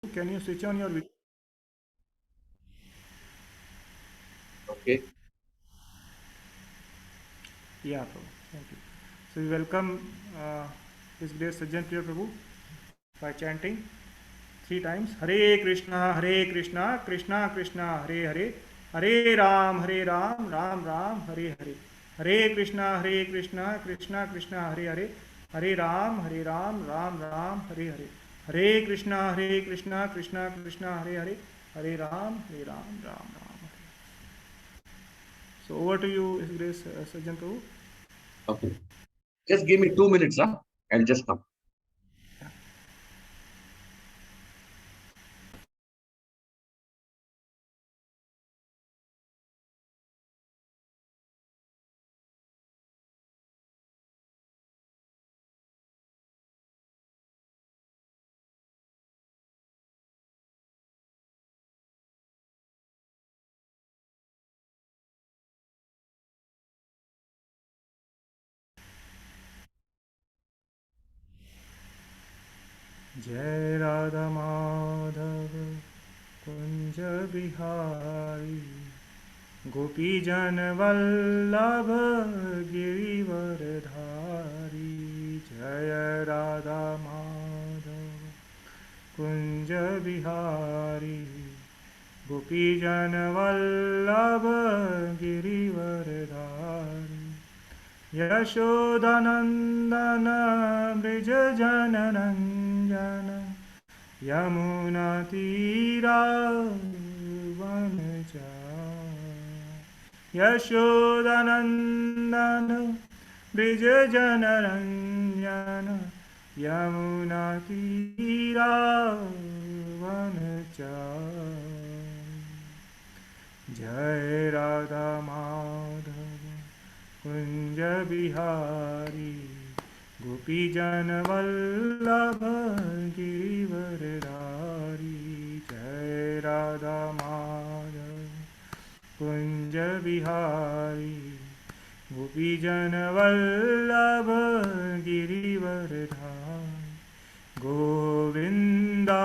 Can you switch on your video? Okay. Yeah, Prabhu. Thank you. So we welcome His Grace Sajjan Priya Prabhu by chanting three times Hare Krishna, Krishna Krishna, Hare Hare, Hare Ram, Ram Ram, Hare Hare. Hare Krishna, Krishna Krishna, Hare Hare, Hare Ram, Ram Ram, Hare Hare. Hare Krishna, Krishna Krishna, Hare Hare, Hare Ram, Ram Ram. So over to you, His Grace Sajjan Prabhu. Okay. Just give me 2 minutes, huh? I'll just come. जय राधा माधव कुंज बिहारी गोपी जन वल्लभ गिरिवरधारी जय राधा माधव कुंज बिहारी गोपी जन वल्लभ गिरिवरधारी यशोदनन्दन ब्रज जनरञ्जन यमुनातीरावनचारि यशोदनन्दन ब्रज जनरञ्जन यमुनातीरावनचारि जय राधा माधव कुंज बिहारी गोपी जन वल्लभ गिरिवरधारी जय राधा माधव कुंज बिहारी गोपी जन वल्लभ गिरिवरधारी गोविंदा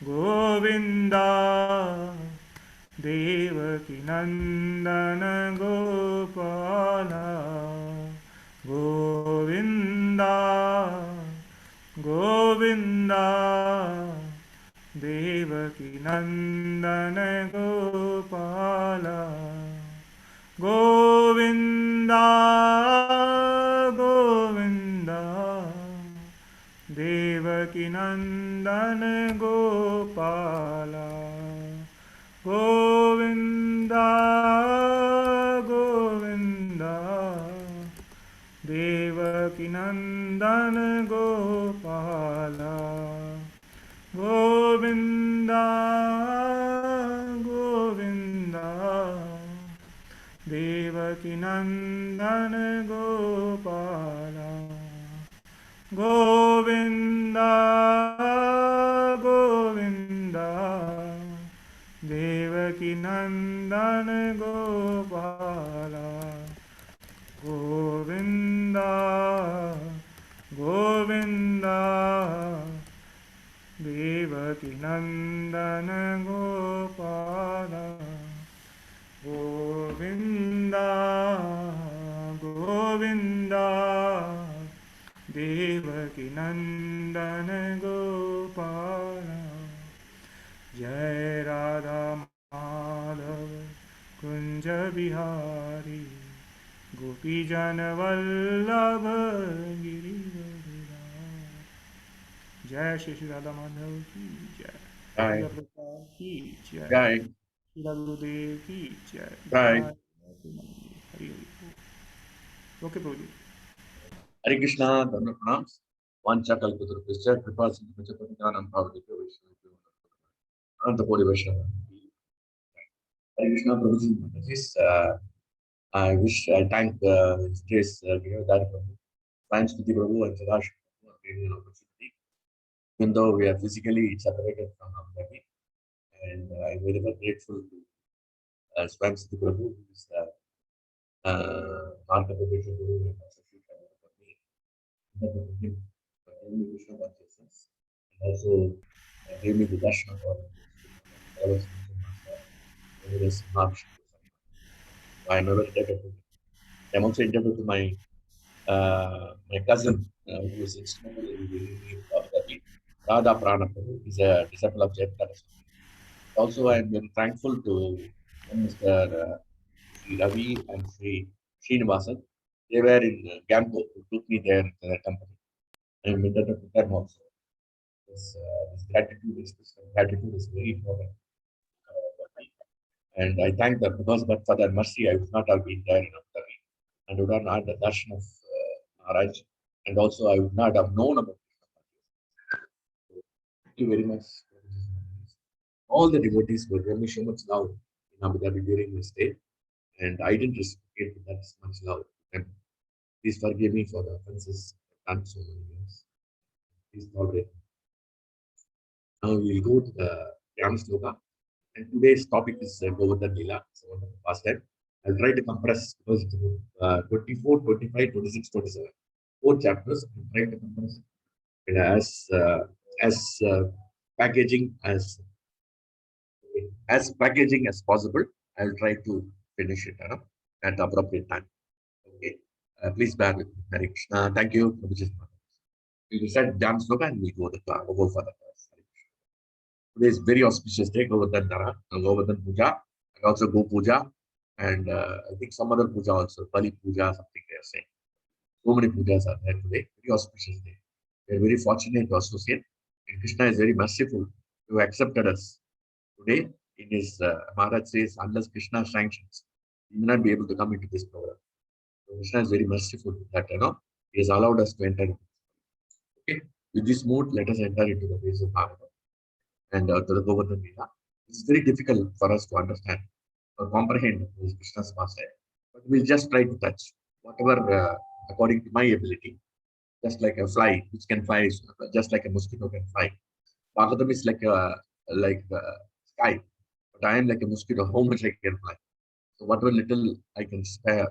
गोविंदा देवकी नंदन गोपाला गोविंदा गोविंदा देवकी नंदन गोपाला गोविंदा गोविंदा देवकी नंदन गोपाला गोविंदा गोविंदा देवकी नंदन गोपाला गोविंदा गोविंदा देवकी नंदन गोपाला गोविंदा गोविंदा देवकी नंदन गोपाला गोविंदा गोविंदा देवकी नंदन गोपाला गोविंदा गोविंदा देवकी नंदन गोपाला जय राधा माधव कुंज बिहारी गोपी जन वल्लभ गिरिवरधारी जय श्री श्री राधा माधव की जय Bye. प्रिय प्रसाद की जय Bye. श्रीला गुरुदेव की जय Bye. जय Hari Hari okay Prabhu ji Hare Krishna, Dharma Pranams. Vancha Kalpatarupasya, Kripa Sindhu Pachapatinanam Bhavadika Vaishnava. Ananta Kodi Vaishnava. Hare Krishna, Prabhuji, Mataji's, I thank His Grace, Dari Prabhu, Science Viti Prabhu, and Jalash for giving an opportunity. Even though we are physically separated from Abu Dhabi, and I'm very much grateful to Science Viti Prabhu, who is Martha Prabhu Guru, and also Sri Prabhu for me. For him, for Krishna consciousness. And also gave me the darshan of all. I was I never interpreted it. I'm also interpreted to my cousin, who is instrumental in bringing me to Abu Dhabi, Radha Pranaparu. He's a disciple of Jayapataka Swami. Also, I'm very thankful to Mr. Sri Ravi and Sri Srinivasan. They were in Gamco, who took me there to their company. I'm indebted to them also. This gratitude is very important. And I thank them because, but for their mercy, I would not have been there in Abu Dhabi and would not have the darshan of Maharaj. And also, I would not have known about it. Thank you very much. All the devotees were giving me so much love in Abu Dhabi during this day, and I didn't reciprocate with that much love. And please forgive me for the offenses I've done so many years. Please tolerate. Now we will go to the Dhyana Sloka. And today's topic is Govardhan Leela. So, past time. I'll try to compress because it's 24, 25, 26, 27. 4 chapters. I'll try to compress it as packaging as possible. I'll try to finish it at the appropriate time. Okay. Please bear with me. Hare Krishna. Thank you. We will set Dhyana Sloka and we'll go for the class. Today is very auspicious day, Govardhan Dara, Govardhan Puja, and also Go Puja, and I think some other puja also, Bali Puja, something they are saying. So many pujas are there today. Very auspicious day. We are very fortunate to associate. And Krishna is very merciful to accepted us today. In his Maharaj says, unless Krishna sanctions, we may not be able to come into this program. So Krishna is very merciful that he has allowed us to enter. Okay, with this mood, let us enter into the ways of Bhagavad and to the Govardhan Leela. It's very difficult for us to understand or comprehend Krishna's pastime, but we'll just try to touch whatever according to my ability. Just like a fly, which can fly, just like a mosquito can fly. Bhagavatam is like sky, but I am like a mosquito. How much I can fly? So whatever little I can spare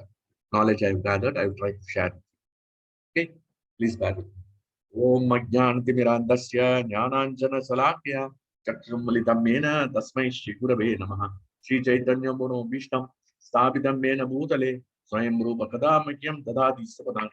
knowledge I've gathered, I will try to share. Okay, please bear with me. Om Ajnanatimirandasya Jnananjana Salakya Chakrumalitam Mena Tasmai Shri Gurave Namaha Shri Chaitanya Mono Vishtam Sthapitam Mena Bhutale Swayam Rupa Kadamakyam Tadadi Sapadam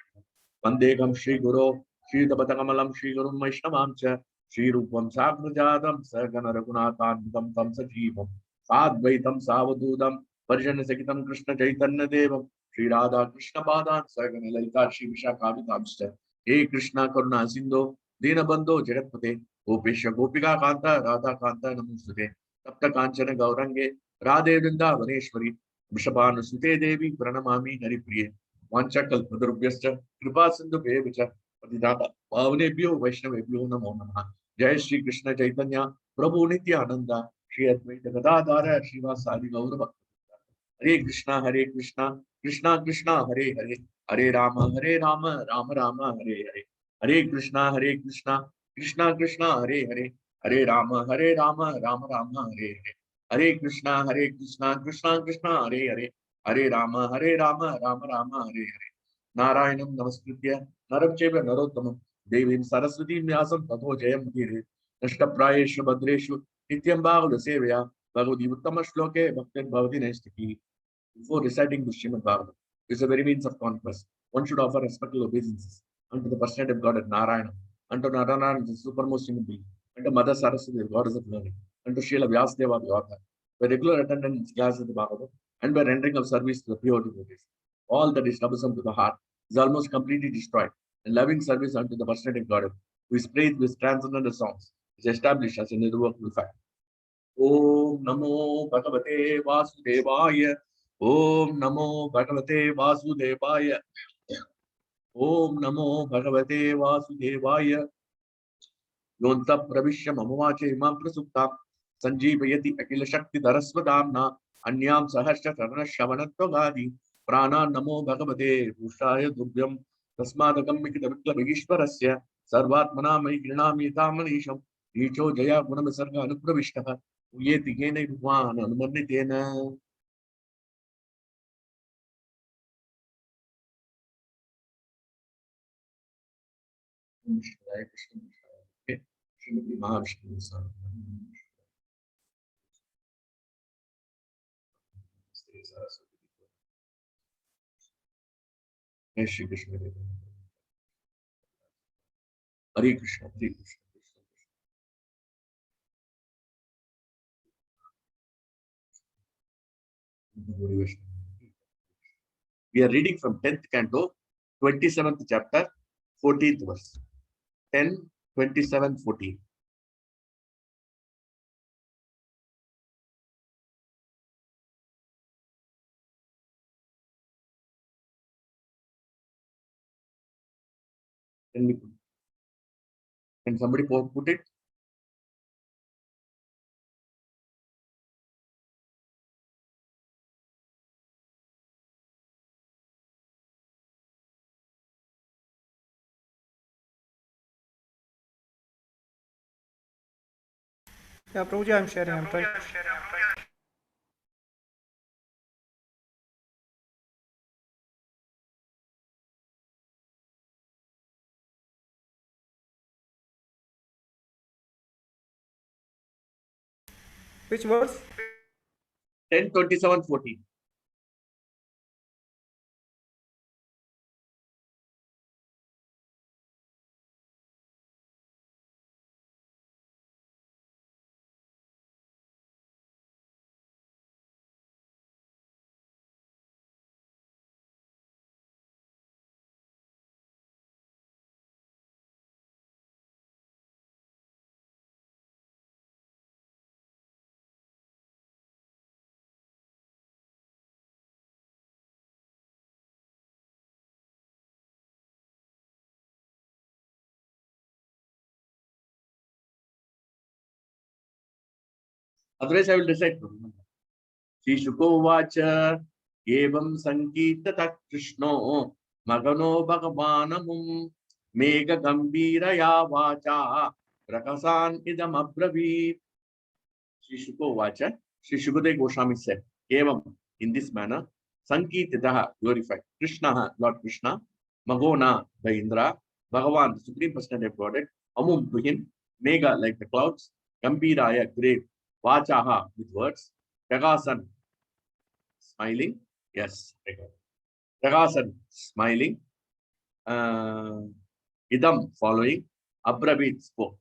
Vandegam Shri Guru Shri Tapatamalam Shri Gurum Vaishnavamcha Shri Rupam Sagrajadam Sagana Raghunathantam Tam Sajivam Sadvaitam Savadudam Parjana Sakitam Krishna Chaitanya Devam Shri Radha Krishna Padan Sagana Lalita Shri Vishakavitamsta हे कृष्णा करुणा सिंधो दीन बंधो जगतपते गोपेश गोपिका कांता राधा कांता नमोस्तुते तप्त कांचन गौरंगे राधे वृंदावनेश्वरी वृषभानुसुते देवी प्रणमामि हरिप्रिये वाञ्छाकल्पतरुभ्यश्च कृपा सिन्धुभ्येव च पतितानां पावनेभ्यो वैष्णवेभ्यो नमो नमः जय श्री कृष्ण चैतन्य प्रभु नित्यानंद श्री अद्वैत गदाधर श्रीवासादि गौर भक्त हरे कृष्णा कृष्णा कृष्णा हरे हरे हरे राम राम राम हरे हरे हरे कृष्णा कृष्णा कृष्णा हरे हरे हरे राम राम राम हरे हरे हरे कृष्णा कृष्णा कृष्णा हरे हरे हरे राम राम राम हरे हरे नारायणं नमस्कृत्य नरं चैव नरोत्तमं देवीं सरस्वतीं व्यासं ततो जयमुदीरये नष्टप्रायेषु भद्रेषु नित्यं भागवतसेवया Bhagwati उत्तमश्लोके भक्तिर्भवति नैष्टिकी. Before reciting the Srimad Bhagavatam, is a very means of conquest. One should offer respectful obeisances unto the personality of God at Narayana, unto Narayana, the supermost human being, unto Mother Saraswati, the goddess of learning, unto Srila Vyasadeva, the author, by regular attendance in classes of the Bhagavatam, and by rendering of service to the pure devotees. All that is troublesome to the heart is almost completely destroyed, and loving service unto the personality of God, who is praised with transcendental songs, is established as an irrevocable fact. Om Namo Bhagavate Vasudevaya. Om Namo Bhagavate Vasudevaya. Om Namo Bhagavate Vasudevaya. Yonta Pravishya Mamavache Imam Prasuptam Sanjeevayati Akila Shakti Dharasvadamna Anyam Sahasya Karana Shavanattvagadi Prana Namo Bhagavate Pushaya Dubhyam Tasmadakam Mikita Vikla Vigishwarasya Sarvatmana Maigrinami Tamanisham Nicho Jaya Gunamisarga Anupravishtaha Uyeti Gene Bhagwan Anumanitena. Shrimati Mahavishnu. Saraswati. Jai Shri Krishna. Hare Krishna, Hare Krishna, Krishna Krishna, Hare Krishna. We are reading from 10th canto, 27th chapter, 14th verse. 10, 27, 14. Can somebody put it? Yeah, Prabhuji, I'm sharing. I'm trying. Which verse? 10, 27, 14. Otherwise, I will decide. Shri Shukovacha Evam Sankitata Krishno Magano Bhagavanamum Mega Gambira Yavacha Prakasan Idam Abravit. Shri Shukovacha, Shri Shukadeva Goswami said, Evam, in this manner, Sankititaha, glorified, Krishna, Lord Krishna, Magona, the Indra, Bhagavan, the Supreme Personality of Godhead, Amum to him, Mega, like the clouds, Gambiraya, great, Vachaha, with words, Prakasan, smiling, yes, Prakasan, smiling, Idam, following, Abravit, spoke.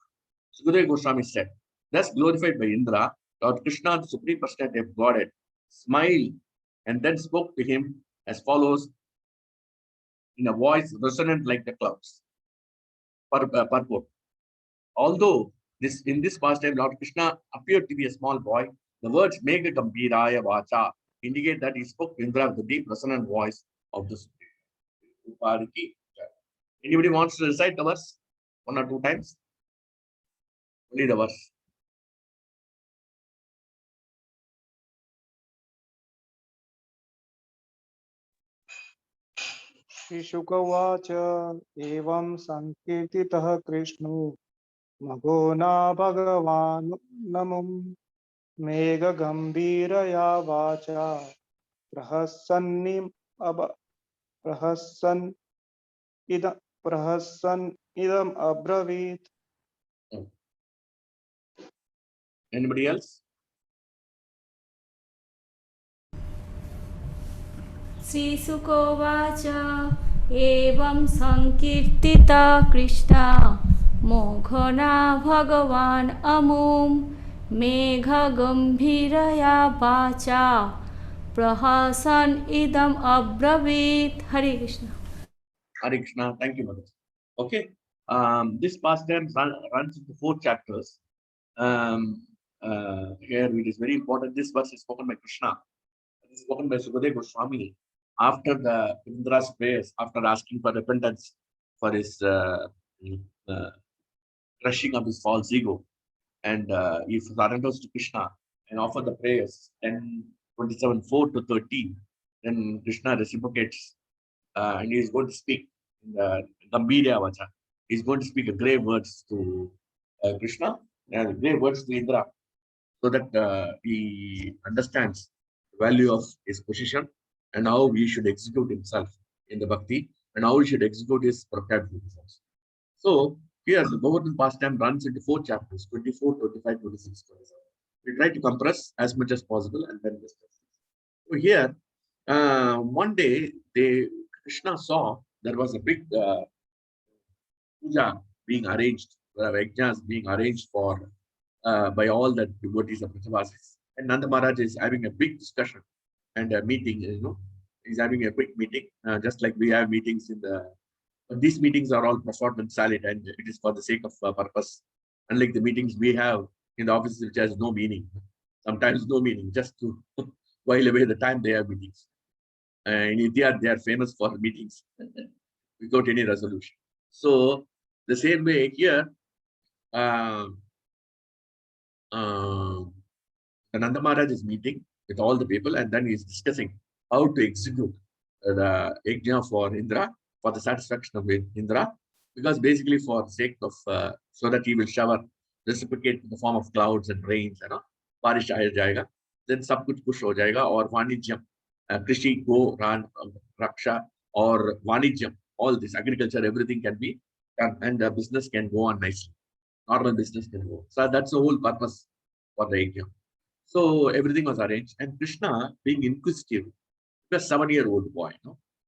Sukadeva Goswami said, thus glorified by Indra, Lord Krishna, the Supreme Personality of Godhead, smiled and then spoke to him as follows in a voice resonant like the clouds. Purport. Although in this pastime, Lord Krishna appeared to be a small boy, the words Mega Gambiraya Vacha indicate that he spoke to Indra with the deep resonant voice of the Supreme. Anybody wants to recite the verse 1 or 2 times? Only the verse. श्रीशुकवाच एवं संकीर्तितः कृष्णो मघोना भगवान् नमुं मेघगम्भीरया वाचा प्रहसन् इदम् अब्रवीत्. Anybody else? श्रीशुकोवाच एवं संकीर्तिता कृष्णा मोघना भगवान् अमुं मेघगम्भीरया वाचा प्रहसन् इदम् अब्रवीत्. Hare Krishna. Hare Krishna. Thank you, Madhu. Okay. This pastime runs into 4 chapters. Here it is very important. This verse is spoken by Krishna. It is spoken by Sukadeva Goswami after the Indra's prayers, after asking for repentance for his crushing of his false ego. And he surrenders to Krishna and offer the prayers. And 27, 4 to 13, then Krishna reciprocates and he is going to speak in the Gambhirya Vacha. He is going to speak grave words to Krishna and grave words to Indra so that he understands the value of his position and how he should execute himself in the bhakti and how he should execute his prescribed duties. So, here the Govardhan pastime runs into 4 chapters 24, 25, 26, 27. We try to compress as much as possible and then discuss. So here, one day, Krishna saw there was a big puja being arranged, yajnas being arranged for by all the devotees of Vrajavasis. And Nanda Maharaj is having a big discussion and a meeting, he's having a quick meeting, just like we have meetings in the, but these meetings are all performance salad and it is for the sake of purpose. Unlike the meetings we have in the offices which has no meaning, sometimes no meaning, just to while away the time they have meetings. In India, they are famous for meetings without any resolution. So the same way here, uh, Nanda Maharaj is meeting with all the people and then he's discussing how to execute the yajna for Indra, for the satisfaction of Indra, because basically for sake of, so that he will shower, reciprocate in the form of clouds and rains, barish aaya jayega, then sab kuch kush ho jayega, or vanijyam, krishi, go, ran, raksha, or vanijyam, all this agriculture, everything can be done and the business can go on nicely. Normal business can go. So that's the whole purpose for the yajna. So everything was arranged, and Krishna, being inquisitive, a 7-year-old boy,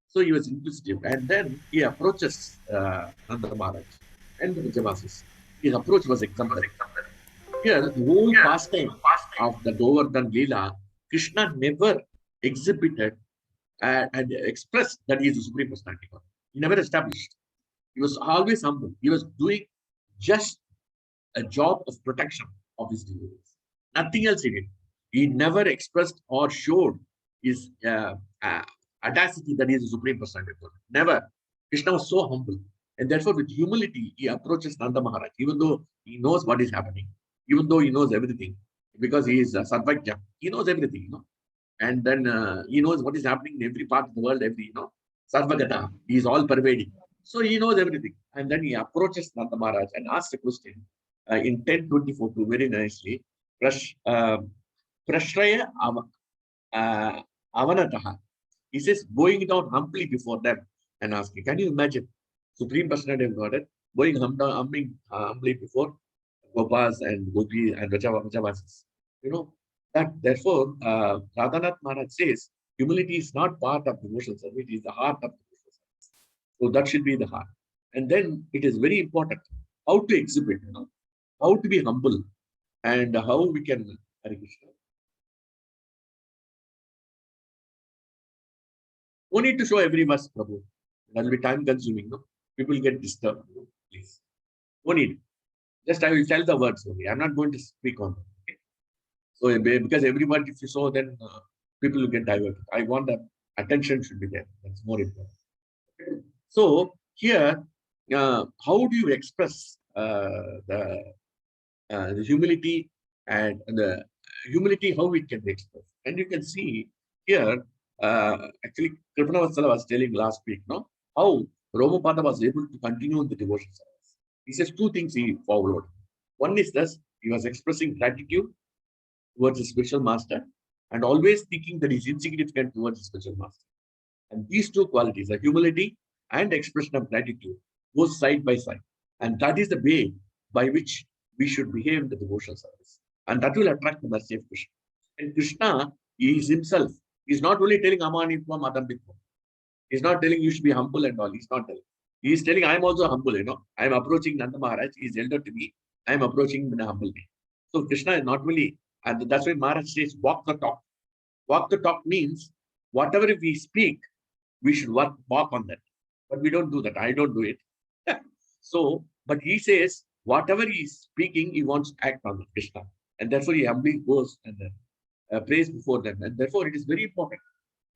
so he was inquisitive, and then he approaches Nanda Maharaj and the Vrajavasis. His approach was exemplary. Here, the whole pastime of the Govardhan Leela, Krishna never exhibited and expressed that he is the Supreme Personality. He never established. He was always humble. He was doing just a job of protection of his devotees. Nothing else he did. He never expressed or showed his audacity that he is the Supreme Personality. Never. Krishna was so humble. And therefore, with humility, he approaches Nanda Maharaj, even though he knows what is happening, even though he knows everything, because he is Sarvajna. He knows everything, And then he knows what is happening in every part of the world, Sarvagata. He is all pervading. So he knows everything. And then he approaches Nanda Maharaj and asks a question in 10:24 very nicely. Prashraya Avanataha. He says, going down humbly before them and asking, can you imagine Supreme Personality of Godhead going humbly before Gopas and Gopis and Vrajavasis? That therefore, Radhanath Maharaj says, humility is not part of devotional service, it is the heart of devotional service. So that should be the heart. And then it is very important how to exhibit, how to be humble and how we can, Hare Krishna. No need to show every verse, Prabhu. That will be time consuming. People get disturbed. Please. No need. Just I will tell the words only. I'm not going to speak on them. Okay? So because every word if you show, then people will get diverted. I want that attention should be there. That's more important. Okay? So here, how do you express the humility and the humility? How it can be expressed? And you can see here. Actually, Kripana Vatsala was telling last week, how Romapada was able to continue the devotion service. He says 2 things he followed. One is this, he was expressing gratitude towards his spiritual master and always thinking that he's insignificant towards his spiritual master. And these 2 qualities, the humility and expression of gratitude, go side by side. And that is the way by which we should behave in the devotional service. And that will attract the mercy of Krishna. And Krishna is himself. He's not only telling Amanitvam Adambitvam. He's not telling you should be humble and all. He's not telling. He's telling I am also humble, I am approaching Nanda Maharaj. He's elder to me. I am approaching him in a humble way. So Krishna is not only, and that's why Maharaj says, walk the talk. Walk the talk means whatever we speak, we should walk on that. But we don't do that. I don't do it. So, but he says, whatever he is speaking, he wants to act on it, Krishna. And therefore he humbly goes and praise before them. And therefore, it is very important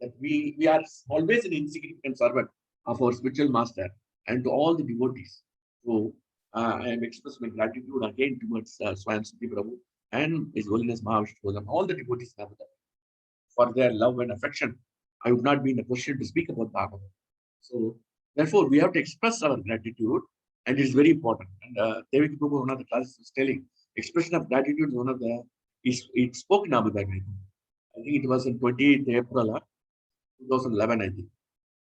that we are always an insignificant servant of our spiritual master and to all the devotees. So, I am expressing my gratitude again towards Swayam Siddhi Prabhu and His Holiness Mahavishnu, all the devotees for their love and affection. I would not be in a position to speak about Bhagavad. So, therefore, we have to express our gratitude, and it is very important. And Devaki Prabhu, one of the classes, was telling expression of gratitude is one of the. It spoke in Abu Dhabi. I think it was in 28th April 2011, I think.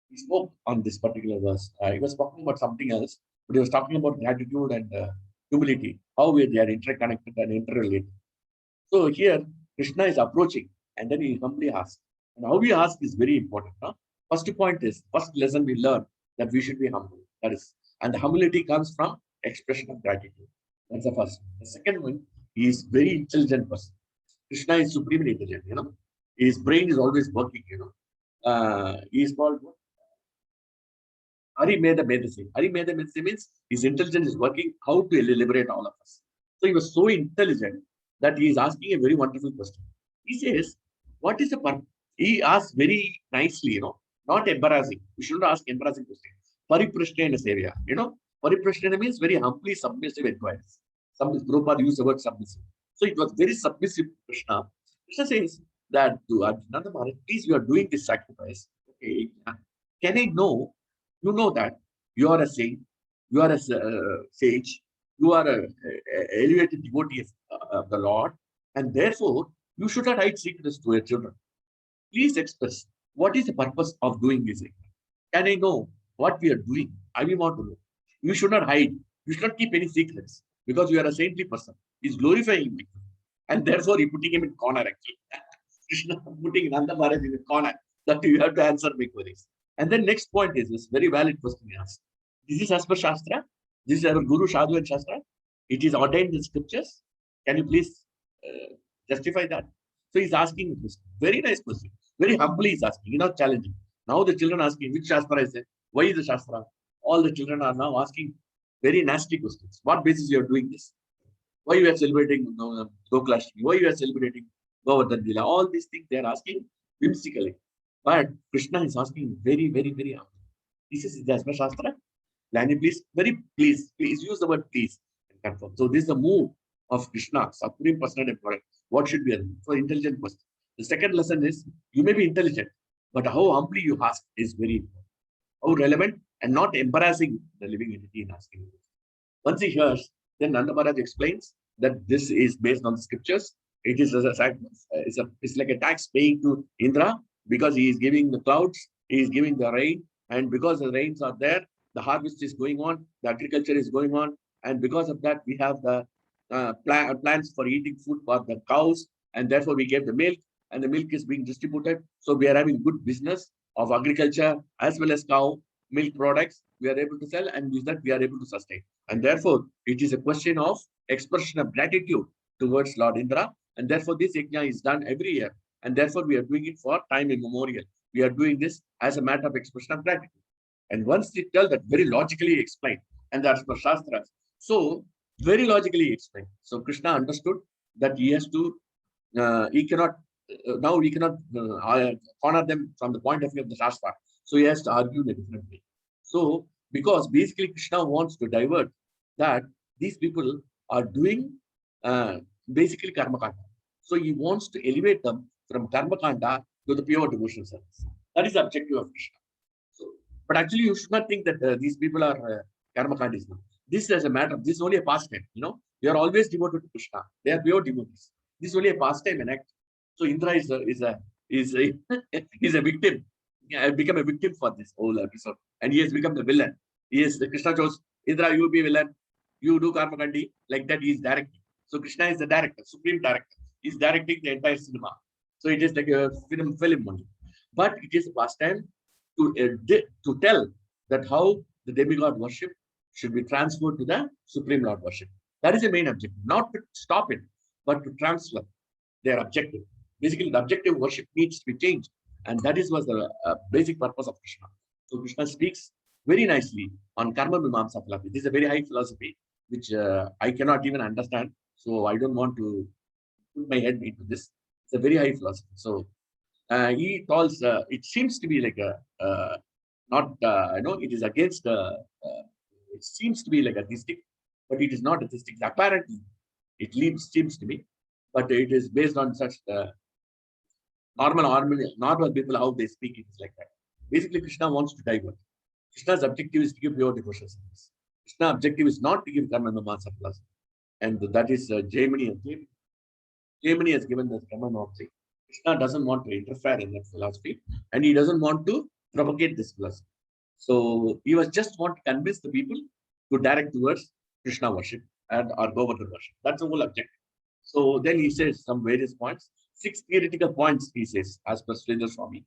He spoke on this particular verse. He was talking about something else, but he was talking about gratitude and humility, how they are interconnected and interrelated. So here, Krishna is approaching, and then he humbly asks, And how we ask is very important. Huh? First point is, first lesson we learn that we should be humble. That is, and the humility comes from expression of gratitude. That's the first. The second one, he is very intelligent person. Krishna is supremely intelligent, you know. His brain is always working, you know. He is called what? Hari Meda Medase. Hari Meda Medase means his intelligence is working how to liberate all of us. So he was so intelligent that he is asking a very wonderful question. He says, what is the purpose? He asks very nicely, you know, not embarrassing. We shouldn't ask embarrassing questions. Pariprasthena Sevya, you know, Pariprasthena means very humbly submissive inquiries. Some Prabhupada used the word submissive. So it was very submissive Krishna. Krishna says that to Arjuna, please, you are doing this sacrifice. Okay, can I know? You know that you are a saint, you are a sage, you are a elevated devotee of the Lord, and therefore you should not hide secrets to your children. Please express what is the purpose of doing this. Can I know what we are doing? I will want to know. You should not hide. You should not keep any secrets because you are a saintly person. He's glorifying me. And therefore, he putting him in corner actually. Krishna putting Nanda Maharaj in a corner that you have to answer my queries. And then next point is this very valid question he asked. This is as per Shastra. This is our Guru Sadhu and Shastra. It is ordained in scriptures. Can you please justify that? So he's asking this very nice question. Very humbly he's asking, he's not challenging. Now the children are asking, which Shastra is it? Why is the Shastra? All the children are now asking very nasty questions. What basis you are doing this? Why you are celebrating Gokulashtami? Why you are celebrating Govardhan Lila? All these things they are asking whimsically. But Krishna is asking very, very, very humbly. This is as per Shastra. Lani, please, please use the word please and confirm. So this is the move of Krishna, Supreme Personality. What should be a for intelligent person? The second lesson is you may be intelligent, but how humbly you ask is very important. How relevant and not embarrassing the living entity in asking. Once he hears, then Nanda Maharaj explains that this is based on the scriptures. It is it's like a tax paying to Indra because he is giving the clouds, he is giving the rain, and because the rains are there, the harvest is going on, the agriculture is going on, and because of that, we have the plans for eating food for the cows, and therefore we get the milk, and the milk is being distributed. So we are having good business of agriculture as well as cow milk products. We are able to sell, and with that we are able to sustain. And therefore, it is a question of expression of gratitude towards Lord Indra, and therefore this yajna is done every year. And therefore, we are doing it for time immemorial. We are doing this as a matter of expression of gratitude. And once they tell that, very logically explained, and that's for Shastras. So, very logically explained. So, Krishna understood that he has to, he cannot, now he cannot honor them from the point of view of the Shastra. So, he has to argue in a different way. So, because basically Krishna wants to divert that these people are doing basically karma kanda. So, he wants to elevate them from karma kanda to the pure devotional service. That is the objective of Krishna. So, but actually, you should not think that these people are karma kandis. This is a matter. This is only a pastime. You know, they are always devoted to Krishna. They are pure devotees. This is only a pastime and act. So Indra is a victim. Become a victim for this whole episode, and he has become the villain. Krishna chose Indra. You be villain. You do karma kandi. Like that, he is directing. So Krishna is the director, supreme director. He is directing the entire cinema. So it is like a film only. But it is a pastime to tell that how the demigod worship should be transferred to the Supreme Lord worship. That is the main objective. Not to stop it, but to transfer their objective. Basically, the objective worship needs to be changed. And that was the basic purpose of Krishna. So Krishna speaks very nicely on Karma Mimamsa philosophy. This is a very high philosophy, which I cannot even understand. So I don't want to put my head into this. It's a very high philosophy. So he calls, it seems to be like it is against, it seems to be like atheistic, but it is not atheistic. Apparently, it seems to be, but it is based on such normal people, how they speak, it is like that. Basically, Krishna wants to divert. Krishna's objective is to give pure devotional service. Krishna's objective is not to give karma mimamsa philosophy. And that is Jaimini. Jaimini has given the karma mimamsa. Krishna doesn't want to interfere in that philosophy, and he doesn't want to propagate this philosophy. So he was just want to convince the people to direct towards Krishna worship and or Govardhan worship. That's the whole objective. So then he says some various points. 6 theoretical points, he says, as per Sridhar Swami.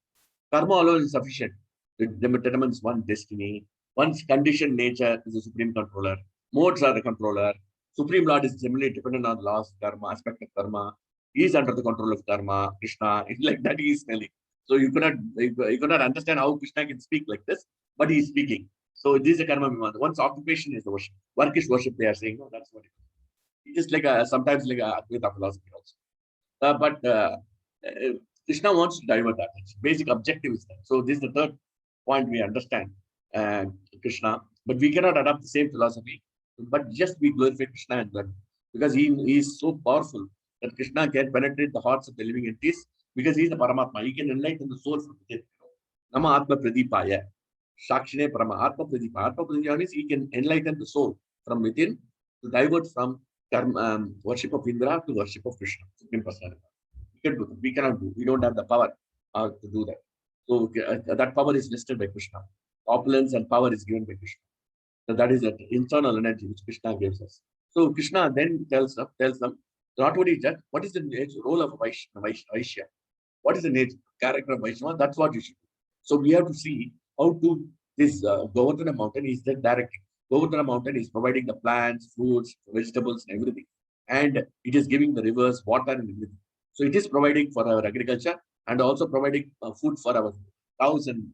Karma alone is sufficient. It determines one's destiny. One's conditioned nature is the supreme controller. Modes are the controller. Supreme Lord is generally dependent on the laws of karma, aspect of karma. He is under the control of karma, Krishna. It's like that he is telling. So you cannot understand how Krishna can speak like this, but he is speaking. So this is a karma vimana. One's occupation is the worship. Work is worship, they are saying. No, that's what it is. It is like sometimes like a Advaita philosophy also. But Krishna wants to divert that. Basic objective is that. So this is the third point we understand Krishna. But we cannot adopt the same philosophy, but just we glorify Krishna and that. Because he is so powerful that Krishna can penetrate the hearts of the living entities because he is the Paramatma. He can enlighten the soul from within. Nama Atma Pradipaya. Shakshine Parama Atma Pradipa. Atma Pradipa means he can enlighten the soul from within to divert from worship of Indra to worship of Krishna, Supreme Personality. We can do that. We cannot do. We don't have the power to do that. So that power is vested by Krishna. Opulence and power is given by Krishna. So that is that internal energy which Krishna gives us. So Krishna then tells them not only that, what is the role of Vaishya? What is the nature, character of Vaishnava? That's what you should do. So we have to see how to this Govardhana mountain is that directly. Govardhana mountain is providing the plants, fruits, vegetables, and everything. And it is giving the rivers, water, and everything. So it is providing for our agriculture and also providing food for our cows and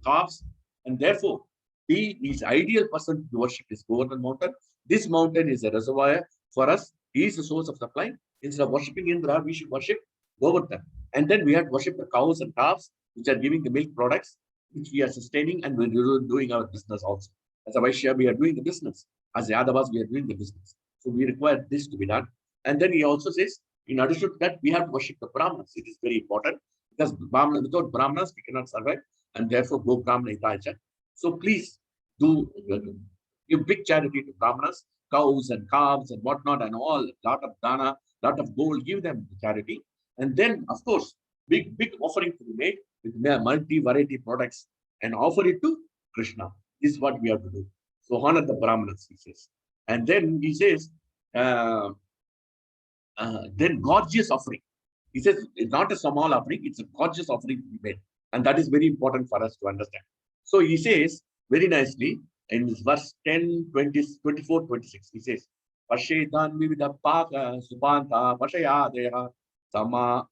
calves. And therefore, he is ideal person to worship this Govardhana mountain. This mountain is a reservoir for us. He is the source of supply. Instead of worshipping Indra, we should worship Govardhana. And then we have to worship the cows and calves, which are giving the milk products, which we are sustaining, and we're doing our business also. As a Vaishya, we are doing the business. As Yadavas, we are doing the business. So we require this to be done. And then he also says, in addition to that, we have to worship the Brahmanas. It is very important because without Brahmanas, we cannot survive. And therefore, go Brahmana Itaja. So please do give big charity to Brahmanas, cows and calves and whatnot, and all, lot of dana, lot of gold, give them the charity. And then, of course, big offering to be made with multi-variety products and offer it to Krishna. This is what we have to do. So honor the Brahmanas, he says. And then he says, then gorgeous offering. He says, it's not a small offering, it's a gorgeous offering to be made. And that is very important for us to understand. So he says very nicely in this verse 10, 20, 24, 26, he says, Pashetan vivida paka subanta pashayadeha sama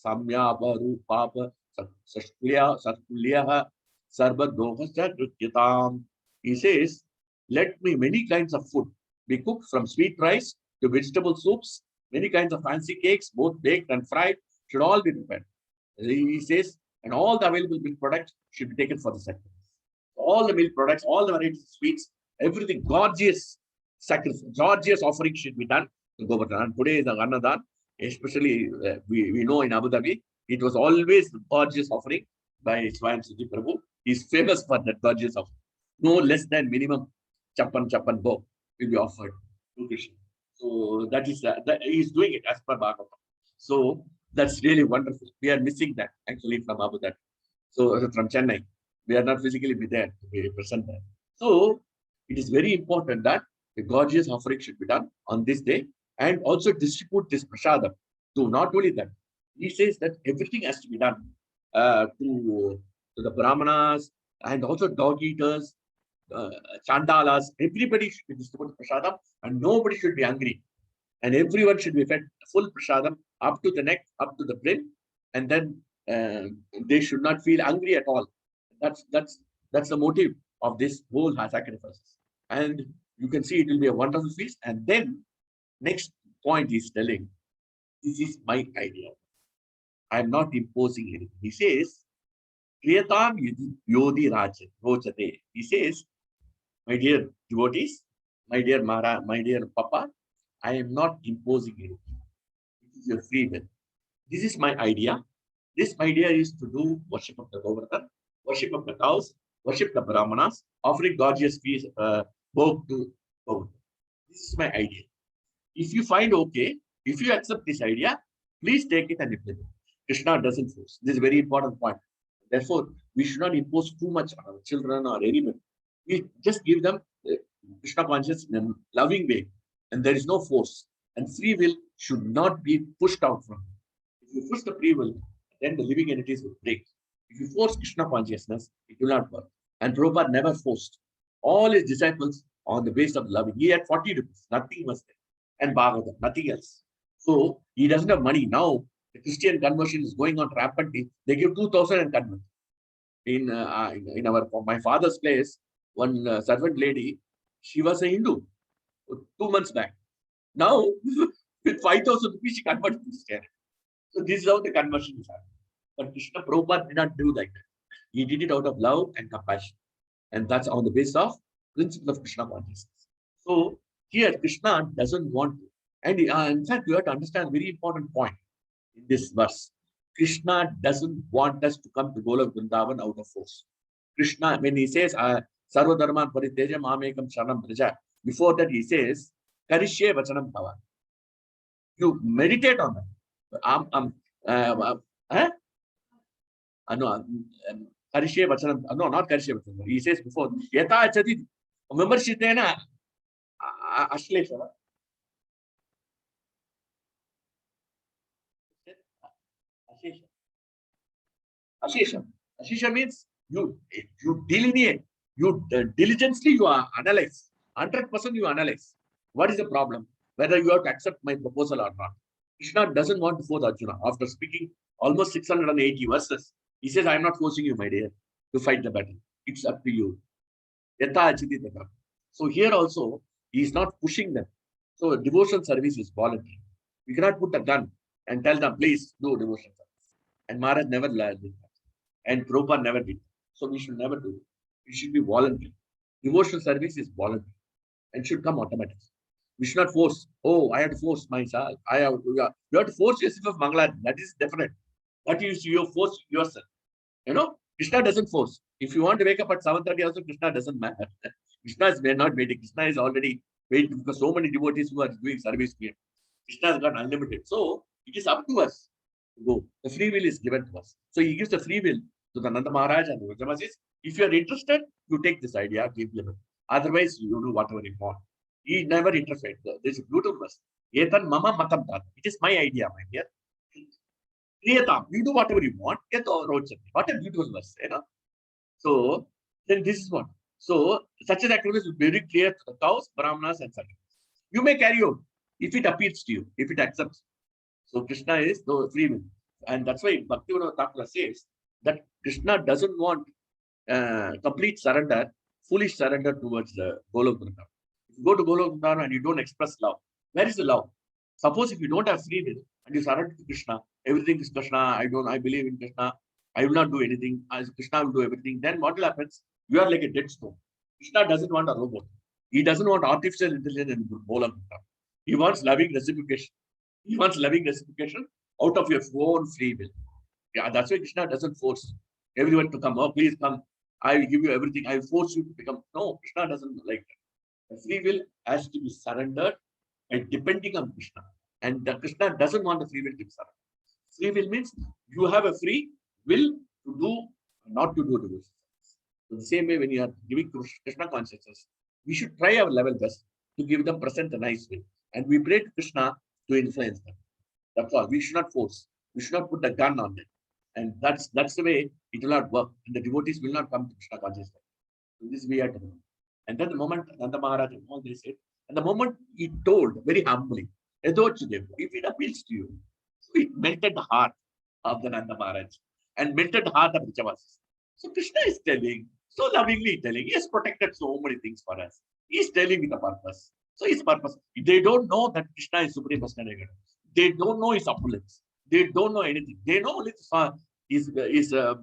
samya baru papa satkulyaha sarvadohasya krutyatam. He says, let me many kinds of food be cooked from sweet rice to vegetable soups, many kinds of fancy cakes, both baked and fried, should all be prepared. He says, and all the available milk products should be taken for the sacrifice. All the milk products, all the varieties of sweets, everything gorgeous sacrifice, gorgeous offering should be done to Govardhana. And today is the Annadan, especially we know in Abu Dhabi, it was always the gorgeous offering by Swayam Siddhi Prabhu. He is famous for that gorgeous offering. No less than minimum chapan bhog will be offered to Krishna. So that is that he is doing it as per Bhagavatam. So that's really wonderful. We are missing that actually from Abu Dhabi. So from Chennai, we are not physically be there to be present there. So it is very important that a gorgeous offering should be done on this day and also distribute this prasadam. So not only that, he says that everything has to be done to the Brahmanas and also dog eaters, Chandalas, everybody should be distributed prasadam and nobody should be hungry. And everyone should be fed full prasadam up to the neck, up to the brim, and then they should not feel hungry at all. That's the motive of this whole sacrifices. And you can see it will be a wonderful feast. And then next point he's telling, this is my idea. I am not imposing anything. He says, Kriyatam Yodi Rojate. He says, my dear devotees, my dear Mara, my dear Papa, I am not imposing anything. It is your free will. This is my idea. This idea is to do worship of the Govardhan, worship of the cows, worship the Brahmanas, offering gorgeous feast, bhog to Govardhan. This is my idea. If you find okay, if you accept this idea, please take it and implement it. Krishna doesn't force. This is a very important point. Therefore, we should not impose too much on our children or anyone. We just give them Krishna consciousness in a loving way. And there is no force. And free will should not be pushed out from it. If you push the free will, then the living entities will break. If you force Krishna consciousness, it will not work. And Prabhupada never forced all his disciples on the basis of loving. He had 40 rupees, nothing was there. And Bhagavatam, nothing else. So he doesn't have money. Now the Christian conversion is going on rapidly. They give 2,000 and convert. In my father's place, one servant lady, she was a Hindu 2 months back. Now with 5,000 rupees she converted to Christian. So this is how the conversion is happening. But Krishna Prabhupada did not do like that. He did it out of love and compassion. And that's on the basis of principle of Krishna consciousness. So here Krishna doesn't want to. And in fact, you have to understand a very important point in this verse. Krishna doesn't want us to come to Golok Vrindavan out of force. Krishna, when he says, Sarva Dharman Pariteja Mamekam Sharanam Braja, before that he says, Karishye Vachanam Tava. You meditate on that. Karishye Vachanam, no, not Karishye Vachanam. He says before, Yata Chati, remember Shitena Ashlesha. Ashesha means you delineate, you diligently you analyze, 100% you analyze. What is the problem? Whether you have to accept my proposal or not. Krishna doesn't want to force Arjuna. After speaking almost 680 verses, he says, I am not forcing you, my dear, to fight the battle. It's up to you. So here also, he is not pushing them. So devotion service is voluntary. We cannot put a gun and tell them, please do devotion service. And Maharaj never did that. And Prabhupada never did. So we should never do it. It should be voluntary. Devotional service is voluntary and should come automatically. We should not force. Oh, I have to force myself. You have to force yourself of Mangala. That is definite. But you force yourself. You know, Krishna doesn't force. If you want to wake up at 7:30 also, Krishna doesn't matter. Krishna is not waiting. Krishna is already waiting because so many devotees who are doing service here. Krishna has got unlimited. So it is up to us to go. The free will is given to us. So he gives the free will to the Nanda Maharaj and the Vajramas. If you are interested, you take this idea, implement. Otherwise, you do whatever you want. He never interfered. This is beautiful verse. Etan mama matam tata. It is my idea, my dear. Kriyatam. You do whatever you want. What a beautiful verse, you know. So then this is what. So such an activity is very clear to the cows, brahmanas, and such. You may carry out if it appeals to you, if it accepts. So Krishna is the free will. And that's why Bhaktivinoda Thakur says that Krishna doesn't want complete surrender, foolish surrender towards the Golok Vrindavan. If you go to Golok Vrindavan and you don't express love, where is the love? Suppose if you don't have free will and you surrender to Krishna, everything is Krishna, I believe in Krishna, I will not do anything, as Krishna will do everything, then what will happen? You are like a dead stone. Krishna doesn't want a robot. He doesn't want artificial intelligence in Golok Vrindavan. He wants loving reciprocation. He wants loving reciprocation out of your own free will. Yeah, that's why Krishna doesn't force everyone to come. Oh, please come. I will give you everything. I will force you to become. No, Krishna doesn't like that. The free will has to be surrendered and depending on Krishna. And the Krishna doesn't want the free will to be surrendered. Free will means you have a free will to do, not to do devotion. So the same way when you are giving Krishna consciousness, we should try our level best to give them present a nice way. And we pray to Krishna to influence them. That's all. We should not force. We should not put a gun on them. And that's the way it will not work. And the devotees will not come to Krishna consciousness. So this we have to do. And then the moment Nanda Maharaj and all they said, and the moment he told very humbly, if it appeals to you, so it melted the heart of the Nanda Maharaj and melted the heart of the Chavas. So Krishna is telling, so lovingly telling, he has protected so many things for us. He is telling with a purpose. So his purpose, they don't know that Krishna is Supreme Personality. They don't know his opulence. They don't know anything. They know only his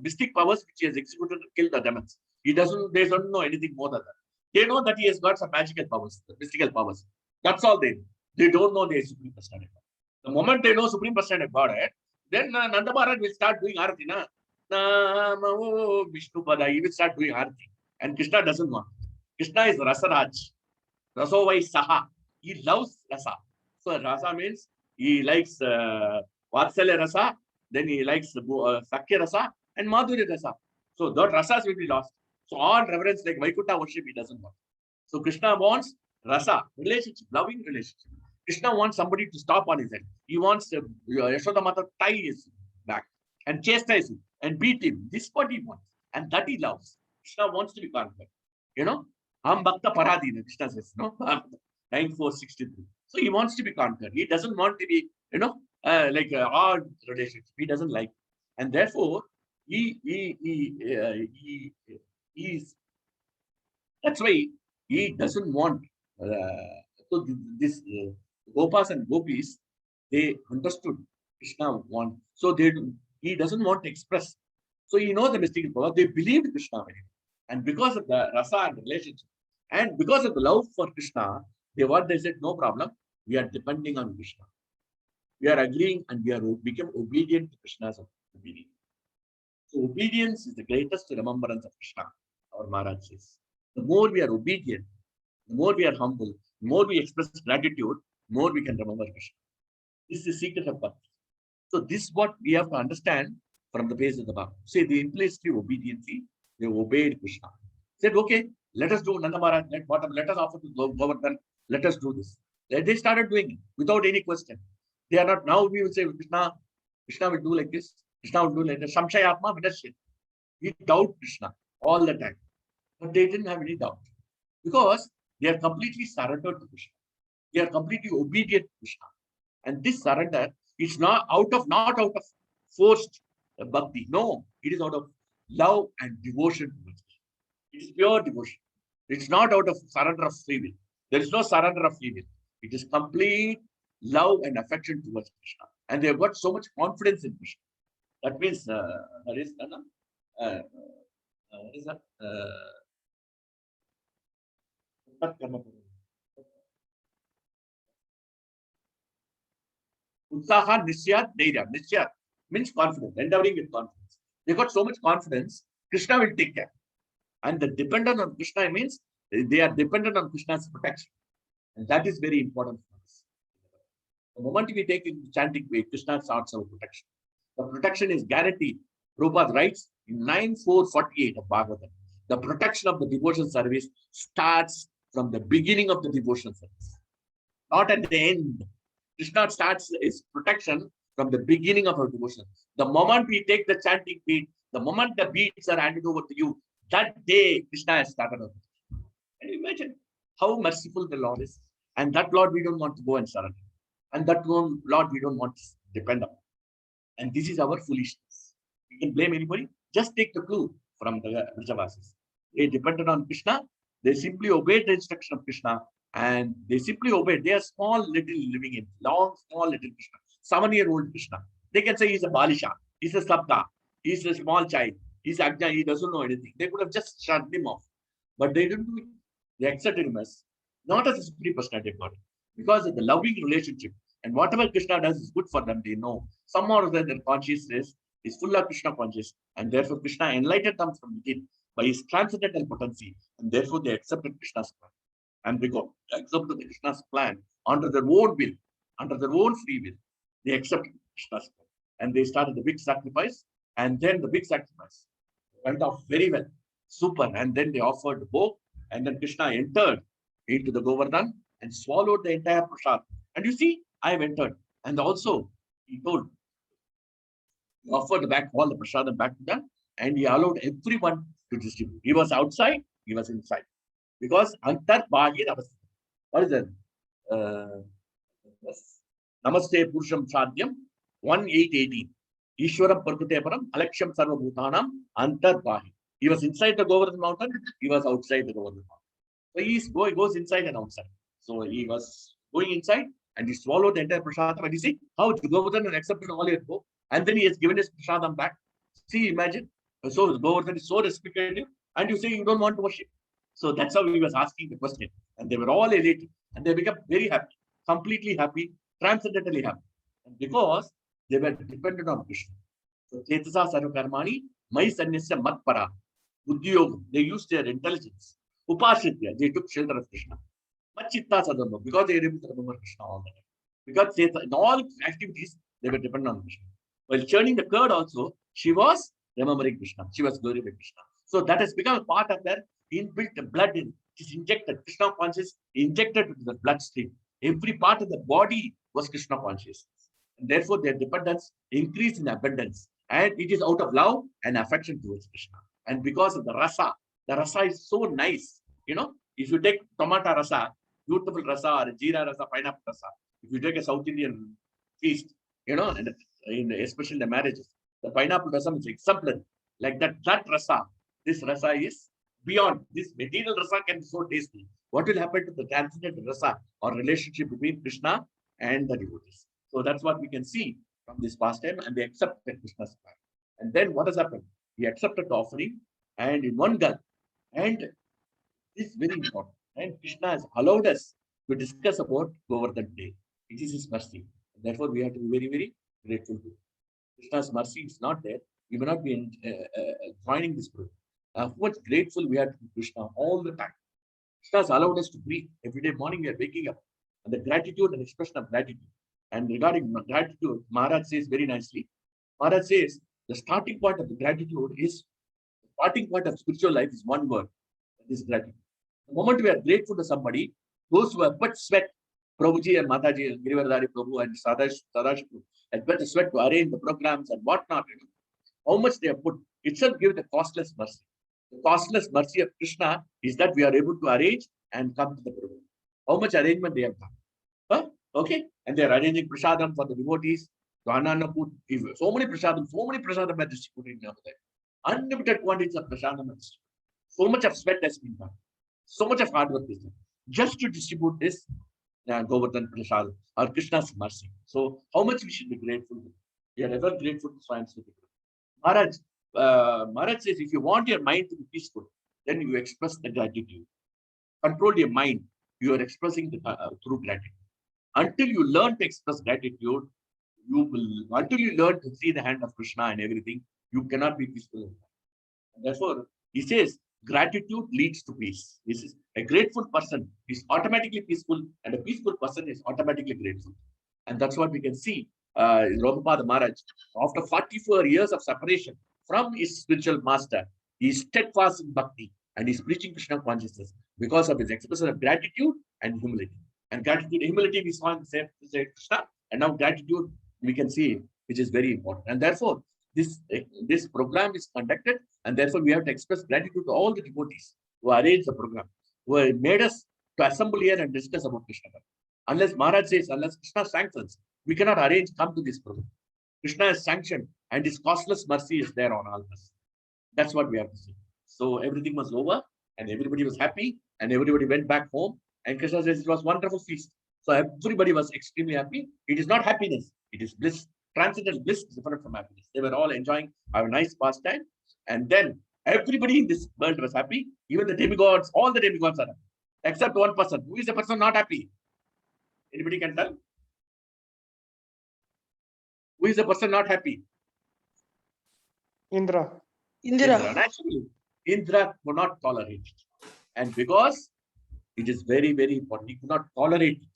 mystic powers which he has executed to kill the demons. They don't know anything more than that. They know that he has got some magical powers, mystical powers. That's all they know. They don't know the Supreme Personality. The moment they know Supreme Personality Godhead, then Nanda Maharaj will start doing Arati. Vishnu Pada, he will start doing Arati. And Krishna doesn't want. Krishna is Rasaraj. Raso vai Saha. He loves Rasa. So Rasa means he likes Vatsalya Rasa, then he likes Sakya Rasa and Madhurya Rasa. So that Rasas will be lost. So all reverence like Vaikuntha worship, he doesn't want. So Krishna wants Rasa, relationship, loving relationship. Krishna wants somebody to stop on his head. He wants Yashoda Mata tie his back and chastise him and beat him. This is what he wants. And that he loves. Krishna wants to be conquered. You know, Ham Bhakta Paradina, Krishna says, no, 9463. So he wants to be conquered. He doesn't want to be, like our relationship. He doesn't like. And therefore, he's, that's why he doesn't want. So this Gopas and Gopis, they understood Krishna want. So he doesn't want to express. So he knows the mystical power. They believed Krishna very well. And because of the rasa and relationship, and because of the love for Krishna, they said, no problem. We are depending on Krishna. We are agreeing and we are become obedient to Krishna's obedience. So obedience is the greatest remembrance of Krishna, our Maharaj says. The more we are obedient, the more we are humble, the more we express gratitude, the more we can remember Krishna. This is the secret of bhakti. So this is what we have to understand from the base of the Bhakti. Say the implicitly obedience, they obeyed Krishna. Said, okay, let us do Nanda Maharaj, let us offer to Govardhan, let us do this. They started doing it without any question. They are not, now we will say, Krishna will do like this, Krishna will do like this. Samshayatma Vinashya. We doubt Krishna all the time. But they didn't have any doubt. Because they are completely surrendered to Krishna. They are completely obedient to Krishna. And this surrender is not out of forced bhakti. No, it is out of love and devotion to Krishna. It is pure devotion. It's not out of surrender of free will. There is no surrender of free will. It is complete love and affection towards Krishna. And they have got so much confidence in Krishna. That means, what is that? Utsaha Nisyat Dhairya. Nisyat means confidence, endeavoring with confidence. They got so much confidence, Krishna will take care. And the dependent on Krishna means they are dependent on Krishna's protection. And that is very important for us. The moment we take in chanting way, Krishna starts our protection. The protection is guaranteed. Prabhupada writes in 9448 of Bhagavatam. The protection of the devotion service starts from the beginning of the devotion service, not at the end. Krishna starts his protection from the beginning of our devotion. The moment we take the chanting beat, the moment the beats are handed over to you, that day Krishna has started. Can you imagine how merciful the Lord is? And that Lord we don't want to go and surrender. And that Lord we don't want to depend upon. And this is our foolishness. We can blame anybody. Just take the clue from the Vrajavasis. They depended on Krishna. They simply obeyed the instruction of Krishna. And they simply obeyed. They are small little living in, long, small little Krishna. 7-year-old Krishna. They can say he's a Balisha. He's a Sabda. He's a small child. He's Ajna. He doesn't know anything. They could have just shut him off. But they didn't do it. They accepted him as not as a supreme personality of God. Because of the loving relationship. And whatever Krishna does is good for them. They know. Some more of their consciousness is full of Krishna conscious. And therefore Krishna enlightened them from within by his transcendental potency. And therefore they accepted Krishna's plan. And they accepted Krishna's plan under their own will, under their own free will. They accepted Krishna's plan. And they started the big sacrifice. And then the big sacrifice went off very well. Super. And then they offered the bow. And then Krishna entered into the Govardhan and swallowed the entire prasad. And you see, I have entered. And also, he told, he offered back all the prasadam back to them. And he allowed everyone to distribute. He was outside, he was inside. Because Antar Bhagir Avastha. What is that? Namaste Purusham Sadhyam 1818. Ishwaram Parvataparam Alaksham Sarva Bhutanam Antar Bhagir. He was inside the Govardhan mountain, he was outside the Govardhan mountain. So he goes inside and outside. So he was going inside and he swallowed the entire prasadam. And you see how Govardhan has accepted all your book. And then he has given his prasadam back. See, imagine. So Govardhan is so respected, and you say you don't want to worship. So that's how he was asking the question. And they were all elated. And they became very happy, completely happy, transcendently happy. And because they were dependent on Krishna. So Chetasa Sarvakarmani, Mai Sanyasya Matpara, Buddhiyogam, they used their intelligence. Upashritya, they took shelter of Krishna. Machitta Sadhama, because they were able to remember Krishna all the time. Because in all activities, they were dependent on Krishna. While churning the curd also, she was remembering Krishna. She was glorifying Krishna. So that has become a part of their inbuilt blood. It is injected. Krishna consciousness injected into the bloodstream. Every part of the body was Krishna consciousness. And therefore, their dependence increased in abundance. And it is out of love and affection towards Krishna. And because of the rasa is so nice. If you take tomato rasa, beautiful rasa, or jeera rasa, pineapple rasa, if you take a South Indian feast, and especially the marriages, the pineapple rasa is exemplary. Like that rasa, this rasa is beyond. This material rasa can be so tasty. What will happen to the transcendent rasa or relationship between Krishna and the devotees? So that's what we can see from this pastime, and they accepted Krishna's plan. And then what has happened? He accepted the offering, and in one gulp, and this is very important. And Krishna has allowed us to discuss about Govardhan Day. It is his mercy. Therefore, we have to be very, very grateful to him. Krishna's mercy is not there. We may not be joining this program. How much grateful we are to Krishna all the time. Krishna has allowed us to breathe. Every day morning we are waking up. And the gratitude and expression of gratitude. And regarding gratitude, Maharaj says very nicely. Maharaj says the starting point of the gratitude is, the starting point of spiritual life is one word. That is gratitude. The moment we are grateful to somebody, those who have put sweat, Prabhuji and Mataji, Girivardhari Prabhu and Sadashiv, and put the sweat to arrange the programs and whatnot, how much they have put, itself gives the costless mercy. The costless mercy of Krishna is that we are able to arrange and come to the program. How much arrangement they have done. Okay, and they are arranging prasadam for the devotees. So many prasadam are distributed now. Unlimited quantities of prasadam are distributed. So much of sweat has been done. So much of hard work is done. Just to distribute this Govardhan Prasad or Krishna's mercy. So how much we should be grateful to. We are ever grateful to Science. Maharaj says, if you want your mind to be peaceful, then you express the gratitude. Control your mind. You are expressing through gratitude. Until you learn to express gratitude, until you learn to see the hand of Krishna and everything, you cannot be peaceful. And therefore, he says, gratitude leads to peace. This is a grateful person is automatically peaceful, and a peaceful person is automatically grateful. And that's what we can see in Prabhupada Maharaj. After 44 years of separation from his spiritual master, he is steadfast in bhakti and is preaching Krishna consciousness because of his expression of gratitude and humility. And gratitude, humility, we saw in the same Krishna, and now gratitude we can see, which is very important. And therefore, this program is conducted, and therefore we have to express gratitude to all the devotees who arranged the program, who made us to assemble here and discuss about Krishna. Unless Maharaj says, unless Krishna sanctions, we cannot come to this program. Krishna has sanctioned, and his costless mercy is there on all of us. That's what we have to see. So everything was over, and everybody was happy, and everybody went back home. And Krishna says it was a wonderful feast. So everybody was extremely happy. It is not happiness, it is bliss. Transcendental bliss is different from happiness. They were all enjoying a nice pastime. And then everybody in this world was happy. Even the demigods, all the demigods are happy. Except one person. Who is the person not happy? Anybody can tell? Who is the person not happy? Indra. Naturally, Indra could not tolerate it. And because it is very, very important, he could not tolerate it.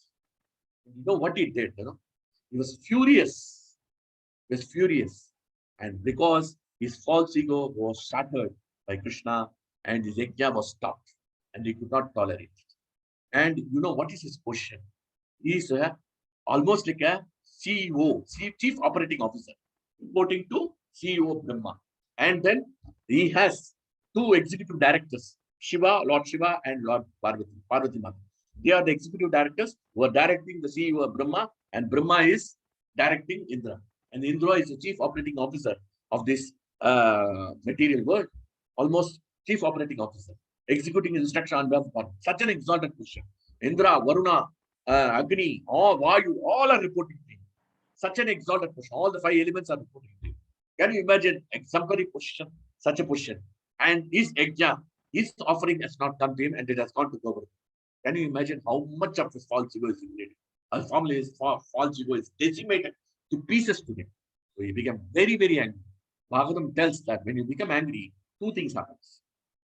You know what he did? He was furious. And because his false ego was shattered by Krishna and his yajna was stopped, and he could not tolerate it. And you know what is his position? He is almost like a CEO, Chief Operating Officer, reporting to CEO Brahma. And then he has two executive directors, Lord Shiva and Lord Parvati Mata. They are the executive directors who are directing the CEO of Brahma, and Brahma is directing Indra. And Indra is the chief operating officer of this material world, almost chief operating officer, executing instruction on behalf of God. Such an exalted position. Indra, Varuna, Agni, Vayu, all are reporting to him. Such an exalted position. All the 5 elements are reporting to him. Can you imagine exemplary position, such a position? And his yajna, his offering has not come to him, and it has gone to Govardhan. Can you imagine how much of his false ego is humiliated? His family, his false ego is decimated to pieces to him. So he became very, very angry. Bhagavatam tells that when you become angry, 2 things happen.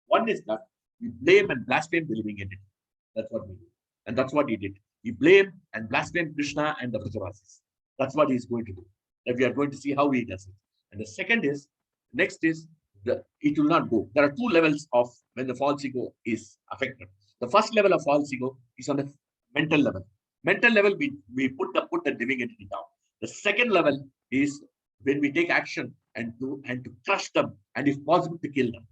One is that you blame and blaspheme the living entity. That's what we do. And that's what he did. He blamed and blasphemed Krishna and the Vrajavasis. That's what he's going to do. That we are going to see how he does it. And the second is, next is, it will not go. There are 2 levels of when the false ego is affected. The first level of false ego is on the mental level. Mental level, we put the living entity down. The second level is when we take action and to crush them, and if possible to kill them.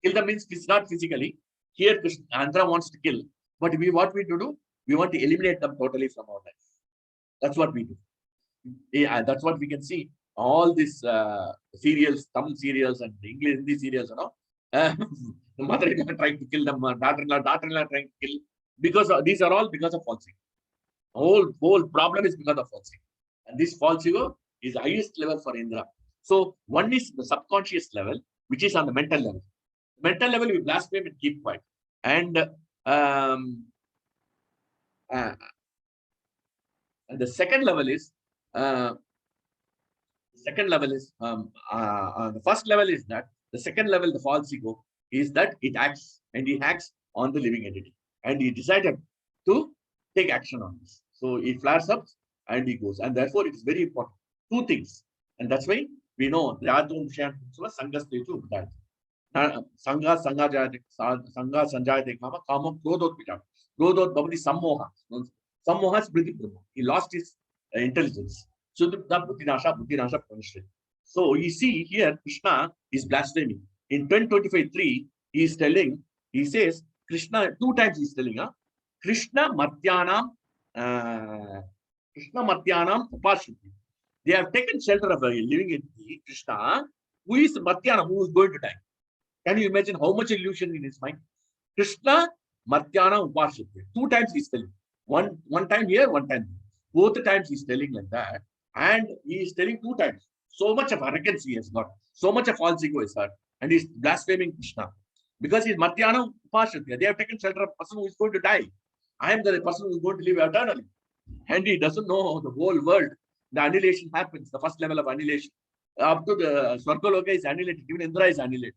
Kill them means it's not physically. Here Andhra wants to kill, but what we do? We want to eliminate them totally from our life. That's what we do. Yeah, that's what we can see. All these serials, Tamil serials and English Hindi serials, the mother-in-law trying to kill them, daughter-in-law trying to kill, because these are all because of false ego. Whole problem is because of false ego. And this false ego is the highest level for Indra. So one is the subconscious level, which is on the mental level. Mental level, we blaspheme and keep quiet. And the second level is the first level is that the second level, the false ego, is that it acts, and he acts on the living entity, and he decided to take action on this. So it flares up and he goes, and therefore it is very important. Two things, and that's why we know the Sangha stage of that. Sangha sanjayate kama krodot pita. Krodot bhavati sammoha. Sammoha is Briti Brahma. He lost his intelligence. So the Bhutinasha punished. So you see here, Krishna is blaspheming. In 10:25:3, he is telling, he says, Krishna, 2 times he is telling, Krishna Martyanam Upashiti. They have taken shelter of a living entity, Krishna, who is Martyana, who is going to die. Can you imagine how much illusion in his mind? Krishna Martyana Upashiti. 2 times he is telling. One time here, one time here. Both times he is telling like that. And he is telling 2 times. So much of arrogance he has got. So much of false ego is hurt. And he is blaspheming Krishna. Because he is Martyana Upashiti. They have taken shelter of a person who is going to die. I am the person who is going to live eternally. And he doesn't know the whole world. The annihilation happens, the first level of annihilation. Up to the Swargaloka is annihilated, even Indra is annihilated.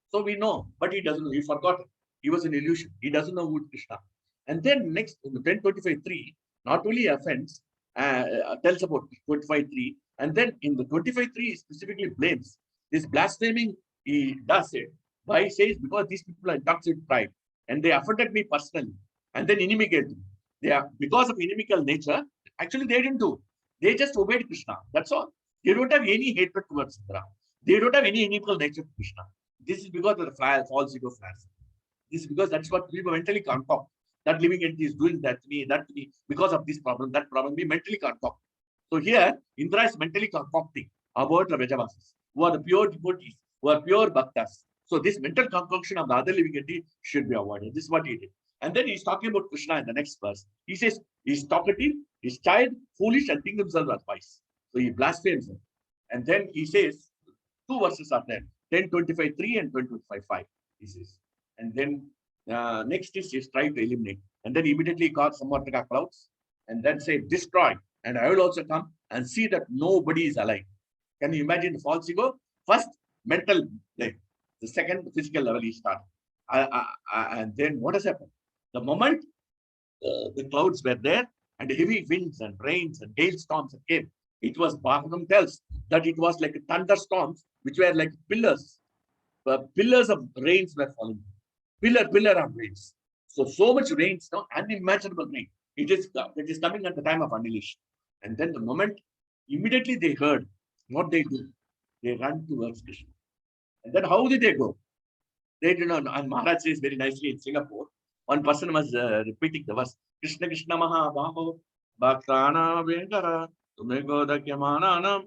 So we know, but he doesn't know, he forgot it. He was an illusion. He doesn't know who is Krishna. And then next, in the 10:25:3, not only offense, tells about 25:3, and then in the 25:3, he specifically blames this blaspheming. He does it. Why? He says, because these people are in touch with pride, and they offended me personally, and then inimicated me. They are, because of inimical nature, actually they didn't do. They just obeyed Krishna. That's all. They don't have any hatred towards Indra. They don't have any inimical nature to Krishna. This is because of the false ego flares. This is because that's what we mentally concoct. That living entity is doing that to me, because of this problem, that problem, we mentally concoct. So here, Indra is mentally concocting about the Vrajavasis, who are the pure devotees, who are pure bhaktas. So this mental concoction of the other living entity should be avoided. This is what he did. And then he's talking about Krishna in the next verse. He says, he's talkative, he's child, foolish, and think himself as wise. So he blasphemes him. And then he says, 2 verses are there, 10:25:3 and 10:25:5. He says. And then next is he's trying to eliminate. And then immediately caught Samvartaka clouds, and then say, destroy. And I will also come and see that nobody is alive. Can you imagine the false ego? First, mental level. The second, physical level he started. And then what has happened? The moment the clouds were there, and heavy winds and rains and hailstorms came, it was, Bhagavatam tells that it was like thunderstorms, which were like pillars. Pillars of rains were falling. Pillar of rains. So much rains, unimaginable rain. It is coming at the time of annihilation. And then the moment, immediately they heard what they do. They ran towards Krishna. And then how did they go? They did not know. And Maharaj says very nicely in Singapore, one person was repeating the verse, Krishna Krishna Mahabaho, Bhaktana Venkara, Tumego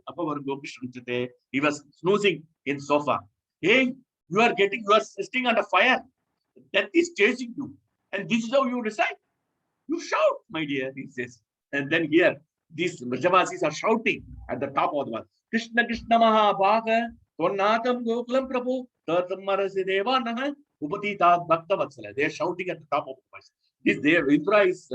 Apavargo Krishna. He was snoozing in sofa. Hey, you are sitting under fire. Death is chasing you. And this is how you recite. You shout, my dear, he says. And then here, these Vrajavasis are shouting at the top of the verse. Krishna Krishna Mahabhaga, Tornatam Gokulam Prabhu, Tatam Marasi Devanaha, Upatita Bhakta Vatsala. They are shouting at the top of the voice. This there, Indra is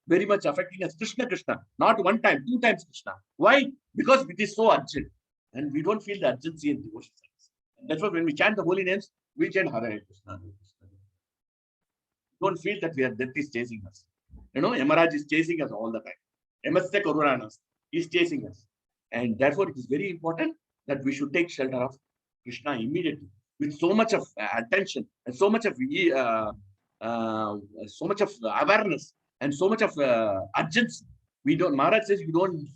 very much affecting us. Krishna Krishna, not 1 time, 2 times Krishna. Why? Because it is so urgent. And we don't feel the urgency in devotion. And that's why when we chant the holy names, we chant Hare Krishna. Don't feel that death is chasing us. Yamaraj is chasing us all the time. Emasya Karuranas is chasing us. And therefore, it is very important that we should take shelter of Krishna immediately with so much of attention and so much of awareness and so much of urgency. Maharaj says you don't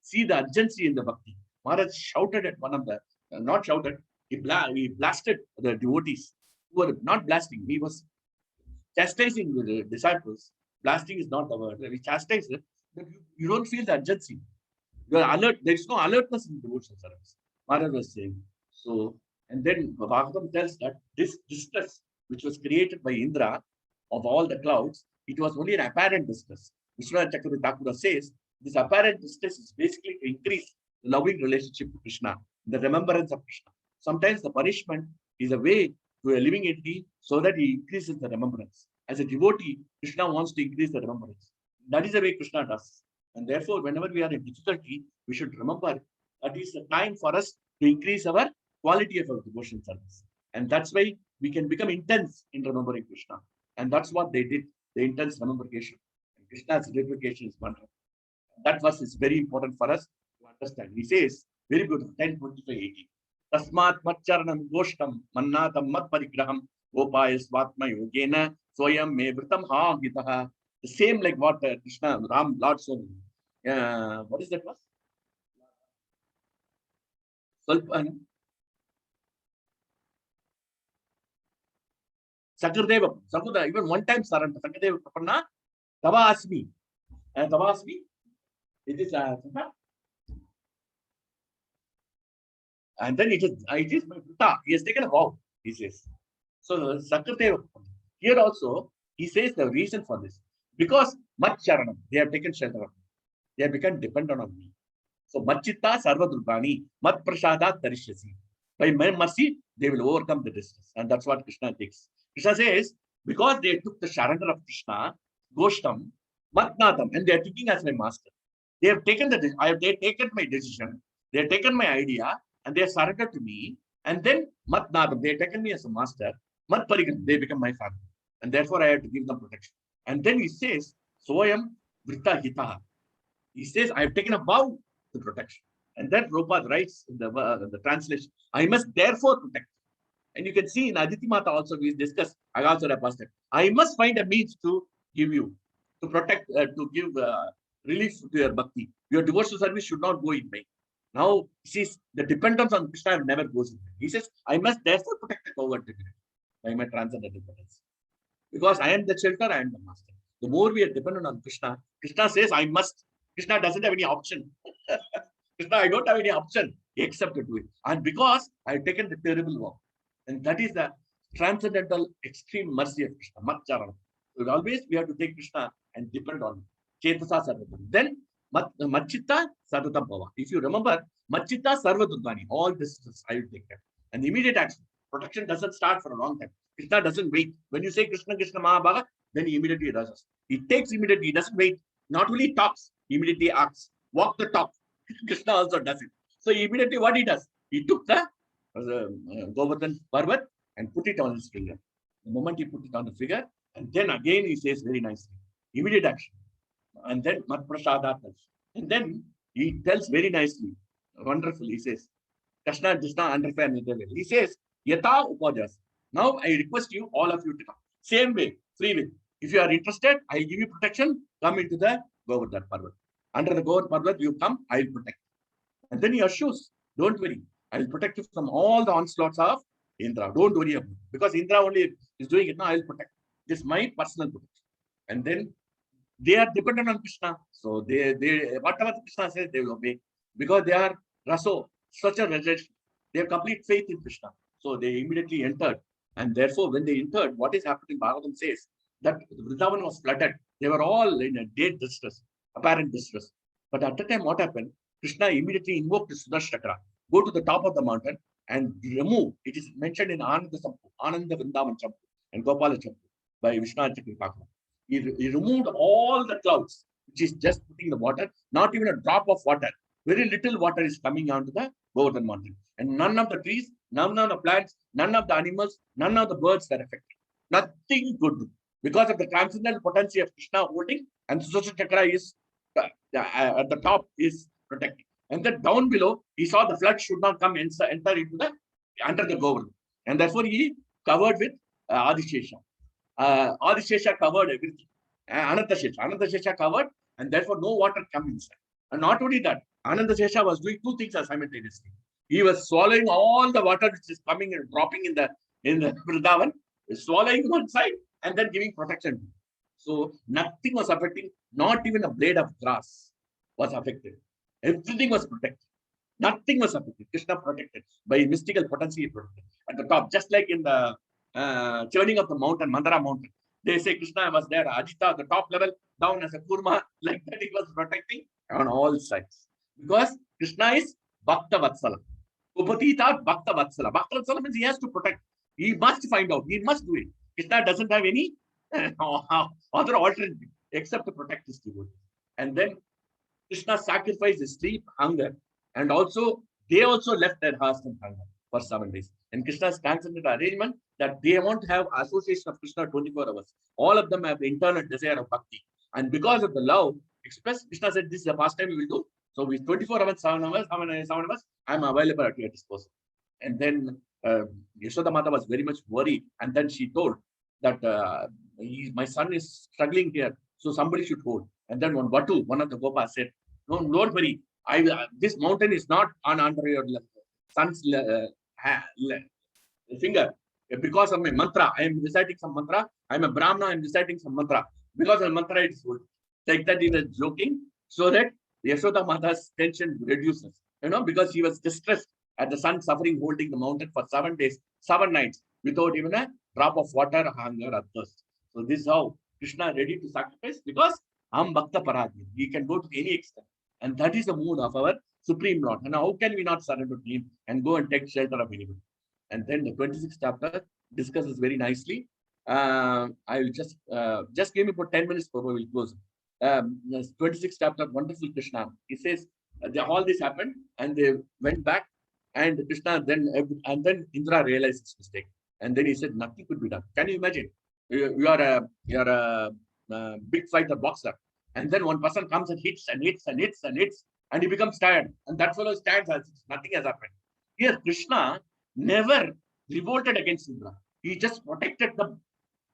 see the urgency in the bhakti. Maharaj shouted at one of the, not shouted, he blasted the devotees who were not blasting. He was chastising the disciples. Blasting is not the word. He chastised it, that you don't feel the urgency. You are alert. There is no alertness in devotional service. Maharaj was saying. So, and then Bhagavatam tells that this distress, which was created by Indra of all the clouds, it was only an apparent distress. Vishwanath Chakravarti Thakur says this apparent distress is basically to increase the loving relationship to Krishna, the remembrance of Krishna. Sometimes the punishment is a way to a living entity so that he increases the remembrance. As a devotee, Krishna wants to increase the remembrance. That is the way Krishna does. And therefore, whenever we are in difficulty, we should remember that is the time for us to increase our quality of our devotion service. And that's why we can become intense in remembering Krishna. And that's what they did, the intense rememberation. And Krishna's replication is wonderful. That verse is very important for us to understand. He says, very good, 10:25-18. Tasmat Macharanam Goshtam Mannatam Mat Parigraham Gopaya Swatma Yogena Soyam Me Vritam Ha Gitaha. The same like what Krishna, Ram, Lord Swami. What is that verse? Sakardeva, even one time surrender. Sakardeva Prapanna, Tava Asmi. And Tava Asmi, it is and then it is my Vrita. He has taken a vow, he says. So Sakardeva, here also, he says the reason for this. Because Mat Charanam, they have taken shelter of me. They have become dependent on me. So Machitta Sarva Durgani, Mat Prasada Tarishyasi. By my mercy, they will overcome the distress. And that's what Krishna takes. Krishna says, because they took the surrender of Krishna, Goshtam, Matnatam, and they are taking as my master. They have taken they have taken my decision, they have taken my idea, and they have surrendered to me. And then Matnatam, they have taken me as a master. Mat Parigam, they become my family. And therefore I have to give them protection. And then he says, Soyam Vrita Hitaha. He says, I have taken a vow to protection. And then Prabhupada writes in the translation, I must therefore protect. And you can see in Aditi Mata also, we discussed, I also have asked it. I must find a means to give you, to protect, to give relief to your bhakti. Your devotional service should not go in vain. Now, he says, the dependence on Krishna never goes in vain. He says, I must therefore protect the covert dignity by my transcendental dependence. Because I am the shelter, I am the master. The more we are dependent on Krishna, Krishna says, I must. Krishna doesn't have any option. Krishna, I don't have any option except to do it. And because I have taken the terrible vow. And that is the transcendental extreme mercy of Krishna, Matcharana. So always we have to take Krishna and depend on him. Chetasa Sarvatam. Then Machitta Sarvatam Bhava. If you remember, Machitta Sarvadurgani, all this I will take care. And immediate action. Protection doesn't start for a long time. Krishna doesn't wait. When you say Krishna, Krishna Mahabhaga, then he immediately does it. He takes immediately, he doesn't wait. Not only talks, he immediately acts. Walk the talk. Krishna also does it. So immediately what he does? He took the Govardhan Parvat and put it on his finger. The moment he put it on the finger, and then again he says very nicely, immediate action. And then Mat Prasada tells. And then he tells very nicely, wonderful, he says, Krishna does not understand it. He says, Yata Upajas. Now I request you, all of you, to come. Same way, free will. If you are interested, I will give you protection. Come into the Govardhan Parvat. Under the Govardhan Parvat, you come, I will protect. And then he assures, don't worry, I will protect you from all the onslaughts of Indra. Don't worry about it. Because Indra only is doing it now, I will protect. This is my personal protection. And then they are dependent on Krishna. So they whatever Krishna says, they will obey. Because they are raso, such a rejection. They have complete faith in Krishna. So they immediately entered. And therefore, when they entered, what is happening? Bhagavatam says that Vrindavan was flooded. They were all in a dead distress, apparent distress. But at the time, what happened? Krishna immediately invoked the Sudarshan Chakra. Go to the top of the mountain and remove. It is mentioned in Ananda Vrindavan Champu and Gopala Champu by Vishwanath Chakravarti. He removed all the clouds, which is just putting the water, not even a drop of water. Very little water is coming onto the Govardhan mountain. And none of the trees, none of the plants, none of the animals, none of the birds were affected. Nothing good. Because of the transcendental potency of Krishna holding, and Sudarshan Chakra is at the top is protecting. And then down below, he saw the flood should not come enter into the under the Govardhan. And therefore he covered with Adishesha. Adishesha covered everything. Anantashesha covered, and therefore no water come inside. And not only that, Ananda Shesha was doing two things simultaneously. He was swallowing all the water which is coming and dropping in the Vrindavan, swallowing one side and then giving protection. So nothing was affecting, not even a blade of grass was affected. Everything was protected. Nothing was affected. Krishna protected by mystical potency protected. At the top, just like in the churning of the mountain, Mandara mountain. They say Krishna was there, Ajita, the top level, down as a kurma, like that he was protecting on all sides. Because Krishna is Bhakta Vatsala. Upatita Bhakta Vatsala. Bhakta Vatsala means he has to protect. He must find out. He must do it. Krishna doesn't have any other alternative except to protect his devotee. And then Krishna sacrificed his sleep, hunger, and also they also left their hearts and hunger for 7 days. And Krishna stands in the arrangement that they want to have association of Krishna 24 hours. All of them have the internal desire of bhakti. And because of the love expressed, Krishna said, this is the pastime we will do. So with 24 hours, 7 hours, I'm available at your disposal. And then Yashoda Mata was very much worried. And then she told that my son is struggling here. So somebody should hold. And then one Vatu, one of the Gopas said, no, don't worry. This mountain is not under your son's finger. Because of my mantra, I am reciting some mantra. I am a Brahmana, I am reciting some mantra. Because of the mantra, it is good. Like that, he was joking, so that Yashoda Mata's tension reduces. Because he was distressed at the son suffering, holding the mountain for 7 days, 7 nights, without even a drop of water, hunger, or thirst. So this is how Krishna ready to sacrifice, because Am Bhakta Paradhi. He can go to any extent. And that is the mood of our Supreme Lord. And how can we not surrender to him and go and take shelter of anybody? And then the 26th chapter discusses very nicely. I will just give me for 10 minutes before we will close. 26th chapter, wonderful Krishna. He says all this happened and they went back, and Krishna then Indra realized his mistake, and then he said nothing could be done. Can you imagine? You are a big fighter boxer, and then one person comes and hits and hits and hits and hits, and he becomes tired, and that fellow stands as nothing has happened. Here Krishna never revolted against Indra. He just protected them.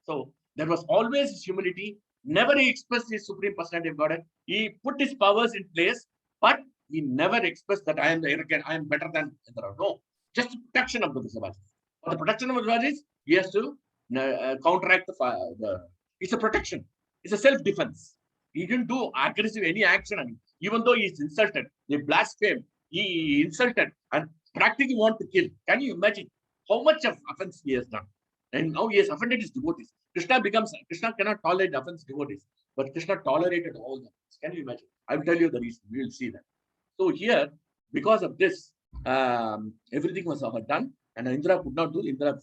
So there was always his humility. Never he expressed his supreme personality of Godhead. He put his powers in place, but he never expressed that I am the arrogant, I am better than Indra. No, just the protection of the Vrishabhas. For the protection of the Vrishabhas, he has to counteract it's a protection. It's a self-defense. He didn't do aggressive any action. I mean, even though he is insulted, they blasphemed, he insulted and practically want to kill. Can you imagine how much of offense he has done? And now he has offended his devotees. Krishna cannot tolerate offense devotees, but Krishna tolerated all the offense. Can you imagine? I will tell you the reason. We will see that. So here, because of this, everything was done, and Indra could not do. Indra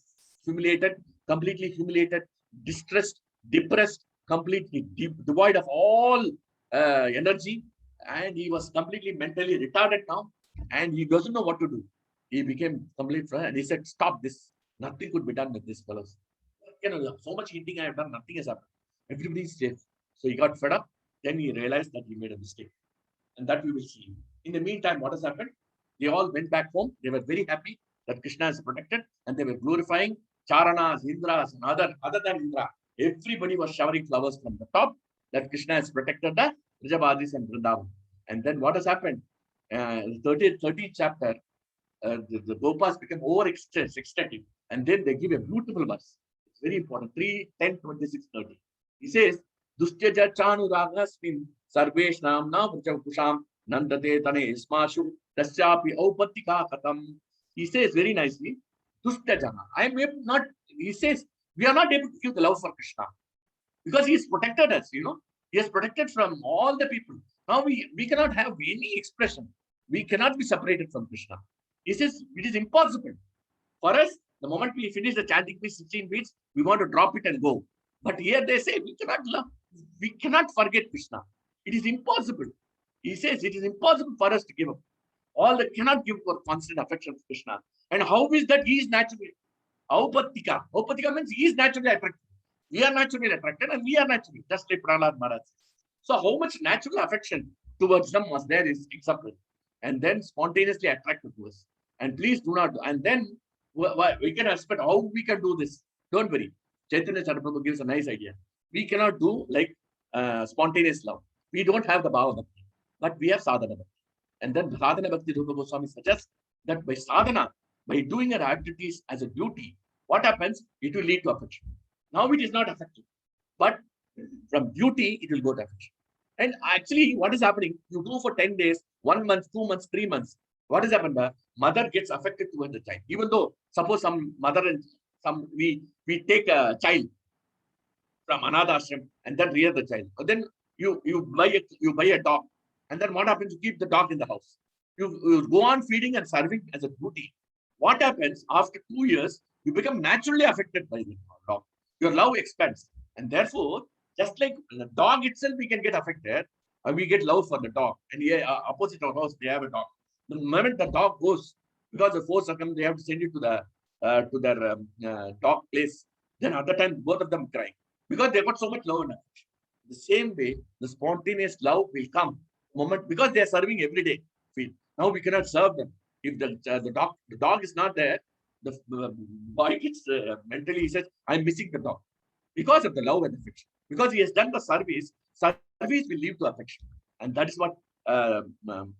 completely humiliated, distressed, depressed, completely devoid of all energy, and he was completely mentally retarded now, and he doesn't know what to do. He became complete, and he said, "Stop this. Nothing could be done with this fellows. So much hinting I have done, nothing has happened. Everybody is safe." So he got fed up. Then he realized that he made a mistake, and that we will see. In the meantime, what has happened? They all went back home. They were very happy that Krishna is protected, and they were glorifying Charanas, Indras, and other than Indra. Everybody was showering flowers from the top that Krishna has protected the Vrijabhadis and Vrindavan. And then what has happened? 30th chapter, the Gopas became over-ecstatic, and then they give a beautiful verse. It's very important. 3:10:26:30. He says, Dustyaja Chanuragasmin Sarvesh Namna Vrjapusham Nandate Tane Ismashu Tasyapi Aupattika Katam. He says very nicely, Dustyaja. He says, we are not able to give the love for Krishna because he has protected us, He has protected from all the people. Now we cannot have any expression. We cannot be separated from Krishna. He says it is impossible. For us, the moment we finish the chanting 16 beats, we want to drop it and go. But here they say we cannot forget Krishna. It is impossible. He says it is impossible for us to give up. All that cannot give for constant affection to Krishna. And how is that he is naturally? Aupattika. Aupattika means he is naturally attracted. We are naturally attracted and we are naturally, just like Prahlad Maharaj. So how much natural affection towards them was there is exemplary. And then spontaneously attracted to us. And please do not, and then we can expect how we can do this. Don't worry. Chaitanya Charitamrita gives a nice idea. We cannot do like spontaneous love. We don't have the bhava bhakti, but we have sadhana bhakti. And then Sadhana Bhakti Rupa Goswami suggests that by sadhana, by doing our activities as a duty, what happens? It will lead to affection. Now it is not affected, but from duty, it will go to affection. And actually, what is happening? You do for 10 days, 1 month, 2 months, 3 months. What is happened? The mother gets affected towards the child. Even though, suppose some mother and some we take a child from another ashram and then rear the child. But then you buy a dog, and then what happens? You keep the dog in the house. You go on feeding and serving as a duty. What happens after 2 years? You become naturally affected by the dog. Your love expands, and therefore, just like the dog itself, we can get affected. We get love for the dog, and opposite our house, they have a dog. The moment the dog goes, because the force comes, they have to send it to their dog place. Then at the time, both of them crying because they got so much love and affection. The same way, the spontaneous love will come moment because they are serving every day. Now we cannot serve them. If the dog is not there, the boy gets mentally, he says, I'm missing the dog because of the love and affection. Because he has done the service will lead to affection. And that is what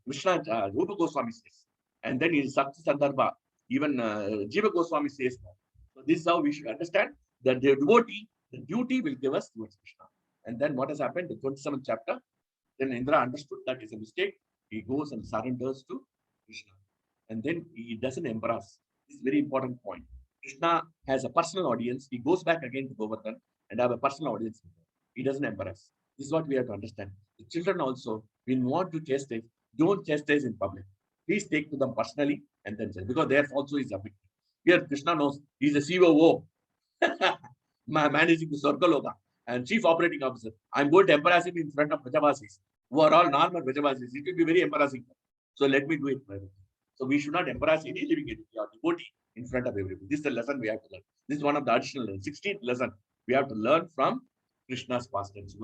Krishna Rupa Goswami says. And then in Sakti Sandarbha, even Jiva Goswami says that. So this is how we should understand that the devotee, the duty will give us towards Krishna. And then what has happened? The 27th chapter, then Indra understood that is a mistake. He goes and surrenders to Krishna. And then he doesn't embarrass. This is a very important point. Krishna has a personal audience. He goes back again to Govardhan and have a personal audience with him. He doesn't embarrass. This is what we have to understand. The children also, when you want to chastise, don't chastise in public. Please take to them personally and then say, because there also is a victim. Here, Krishna knows he's a COO, managing the Swargaloka and chief operating officer. I'm going to embarrass him in front of Vrajavasis, who are all normal Vrajavasis. It will be very embarrassing. So let me do it privately. So we should not embarrass any living entity or devotee in front of everybody. This is the lesson we have to learn. This is one of the additional 16th lesson we have to learn from Krishna's pastimes.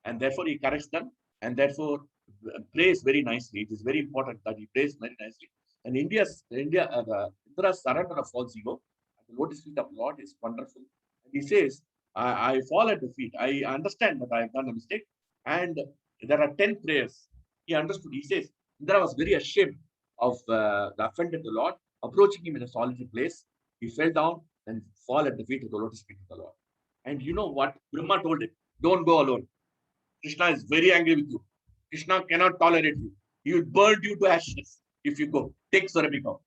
And therefore he corrects them and therefore prays very nicely. It is very important that he prays very nicely. And India's surrender of false ego at the lotus feet of Lord is wonderful. And he says, I fall at the feet. I understand that I have done a mistake. And there are 10 prayers. He understood. He says, Indra was very ashamed of the offended the Lord, approaching him in a solitary place. He fell down and fall at the feet of the lotus feet of the Lord. And you know what? Brahma told him, don't go alone. Krishna is very angry with you. Krishna cannot tolerate you. He will burn you to ashes if you go. Take Surabhi cow.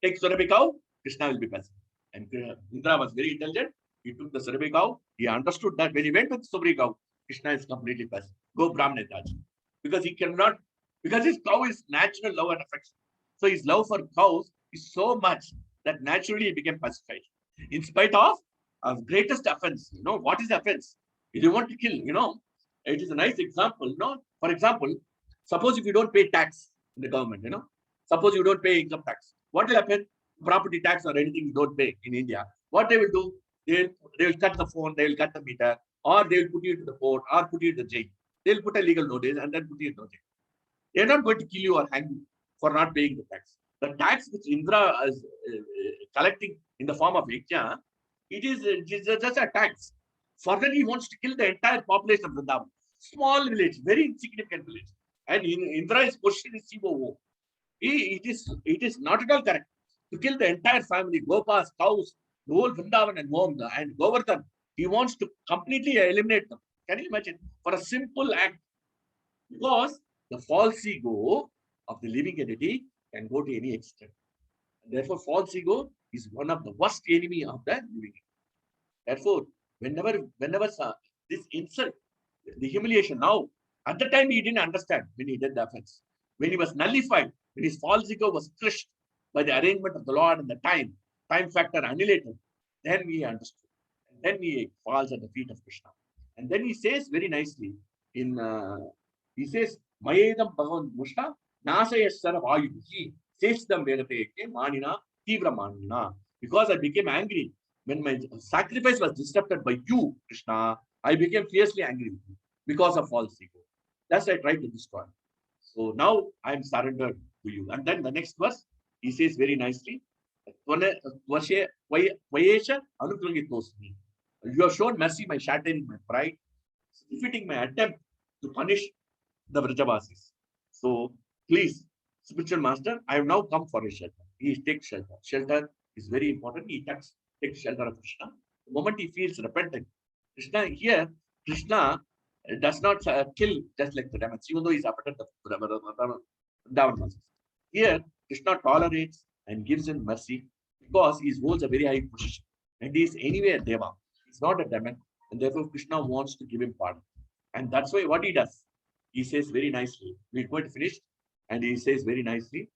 Take Surabhi cow, Krishna will be present. And Indra was very intelligent. He took the Surabhi cow. He understood that when he went with Surabhi cow, Krishna is completely present. Go Brahmana Taj. Because he cannot, because his cow is natural love and affection. So his love for cows is so much that naturally he became pacified. In spite of greatest offense. You know, what is offense? If you want to kill, you know, it is a nice example. You know, for example, suppose if you don't pay tax in the government, you know, suppose you don't pay income tax, what will happen? Property tax or anything you don't pay in India, what they will do? They will cut the phone, they will cut the meter, or they will put you into the court or put you in the jail. They will put a legal notice and then put you in the jail. They are not going to kill you or hang you for not paying the tax. The tax which Indra is collecting in the form of yajna, it is just a tax. Further, he wants to kill the entire population of Vrindavan. Small village, very insignificant village. And Indra's position is COO. It is not at all correct to kill the entire family, Gopas, cows, the whole Vrindavan and Govardhan. He wants to completely eliminate them. Can you imagine? For a simple act. Because the false ego of the living entity can go to any extent. And therefore, false ego is one of the worst enemy of the living entity. Therefore, whenever this insult, the humiliation now, at the time he didn't understand when he did the offense. When he was nullified, when his false ego was crushed by the arrangement of the Lord and the time factor annihilated, then he understood. And then he falls at the feet of Krishna. And then he says very nicely, he says, Mayedam Bhagavan Mushta, Nasayasara Vayuhi, Seshdam Vedate, Manina, Tivra Manina. Because I became angry when my sacrifice was disrupted by you, Krishna, I became fiercely angry with you because of false ego. That's why I tried to destroy. So now I am surrendered to you. And then the next verse, he says very nicely, you have shown mercy by shattering my pride, defeating my attempt to punish the Vrajavasis. So please spiritual master, I have now come for a shelter. He takes shelter. Shelter is very important. He takes shelter of Krishna. The moment he feels repentant, Krishna does not kill just like the demons, even though he's affected the Vrindavan. Here, Krishna tolerates and gives him mercy because he holds a very high position. And he is anyway a Deva. He's not a demon. And therefore, Krishna wants to give him pardon. And that's why what he does, he says very nicely, we're going to finish, and he says very nicely,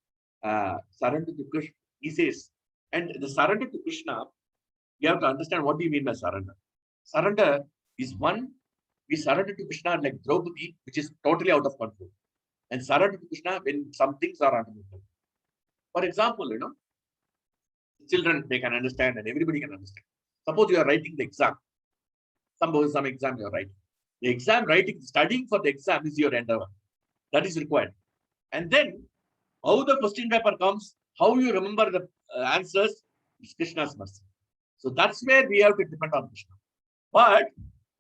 surrender to Krishna. He says, and the surrender to Krishna, you have to understand what do you mean by surrender. Surrender is one, we surrender to Krishna like Draupadi, which is totally out of control. And surrender to Krishna when some things are under control. For example, children, they can understand and everybody can understand. Suppose you are writing the exam. Suppose some exam you are writing. The exam writing, studying for the exam is your endeavor. That is required. And then, how the question paper comes, how you remember the answers, is Krishna's mercy. So that's where we have to depend on Krishna. But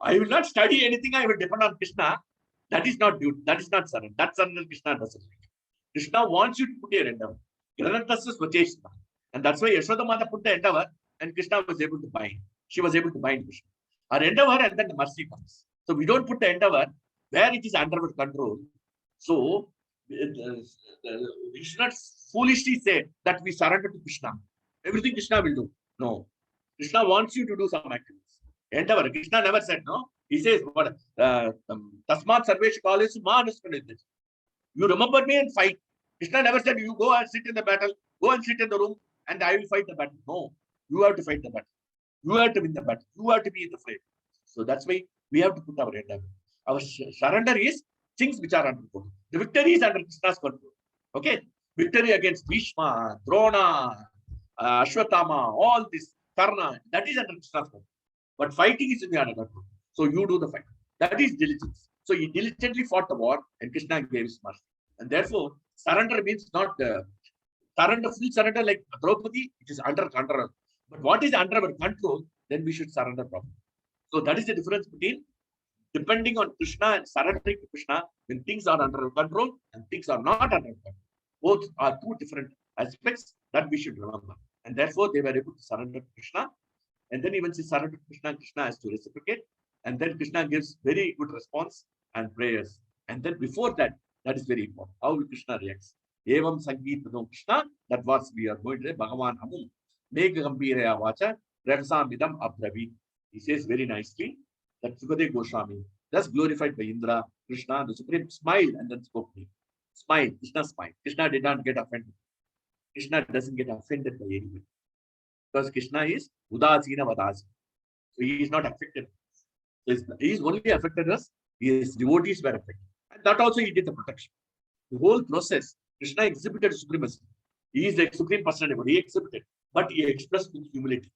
I will not study anything, I will depend on Krishna. That is not duty. That is not surrender. That's surrender Krishna doesn't like. Krishna wants you to put your endeavor. And that's why Yashoda Mata put the endeavor and Krishna was able to bind. She was able to bind Krishna. Our endeavor and then the mercy comes. So we don't put the endeavor where it is under our control. So we should not foolishly say that we surrender to Krishna. Everything Krishna will do. No. Krishna wants you to do some activities. Endeavor. Krishna never said no. He says, what? Tasmat Sarvesh Kalesu Mahanuskanidhi. You remember me and fight. Krishna never said you go and sit in the battle, go and sit in the room and I will fight the battle. No. You have to fight the battle. You have to win the battle. You have to be in the fray. So that's why we have to put our endeavor. Our surrender is things which are under control. The victory is under Krishna's control. Okay? Victory against Bhishma, Drona, Ashwatthama, all this, Karna, that is under Krishna's control. But fighting is in the under control. So you do the fight. That is diligence. So he diligently fought the war and Krishna gave his mercy. And therefore, surrender means not surrender, full surrender like Draupadi, it is under control. But what is under our control, then we should surrender properly. So that is the difference between depending on Krishna and surrendering to Krishna when things are under control and things are not under control. Both are two different aspects that we should remember. And therefore, they were able to surrender to Krishna. And then even she surrendered to Krishna, Krishna has to reciprocate. And then Krishna gives very good response and prayers. And then before that, that is very important. How will Krishna reacts? Evam Sangeet Krishna, that was we are going to Bhagavan Hamum. Megha Gambhiraya Vacha, Raksamidam Abhravi. He says very nicely that Sukadeva Goswami, thus glorified by Indra, Krishna, the Supreme, smiled and then spoke to him. Smile, Krishna smiled. Krishna did not get offended. Krishna doesn't get offended by anybody. Because Krishna is Udasina Vadasi. So he is not affected. He is only affected us, his devotees were affected. And that also he did the protection. The whole process, Krishna exhibited supremacy. He is the supreme personality, he exhibited, but he expressed with humility.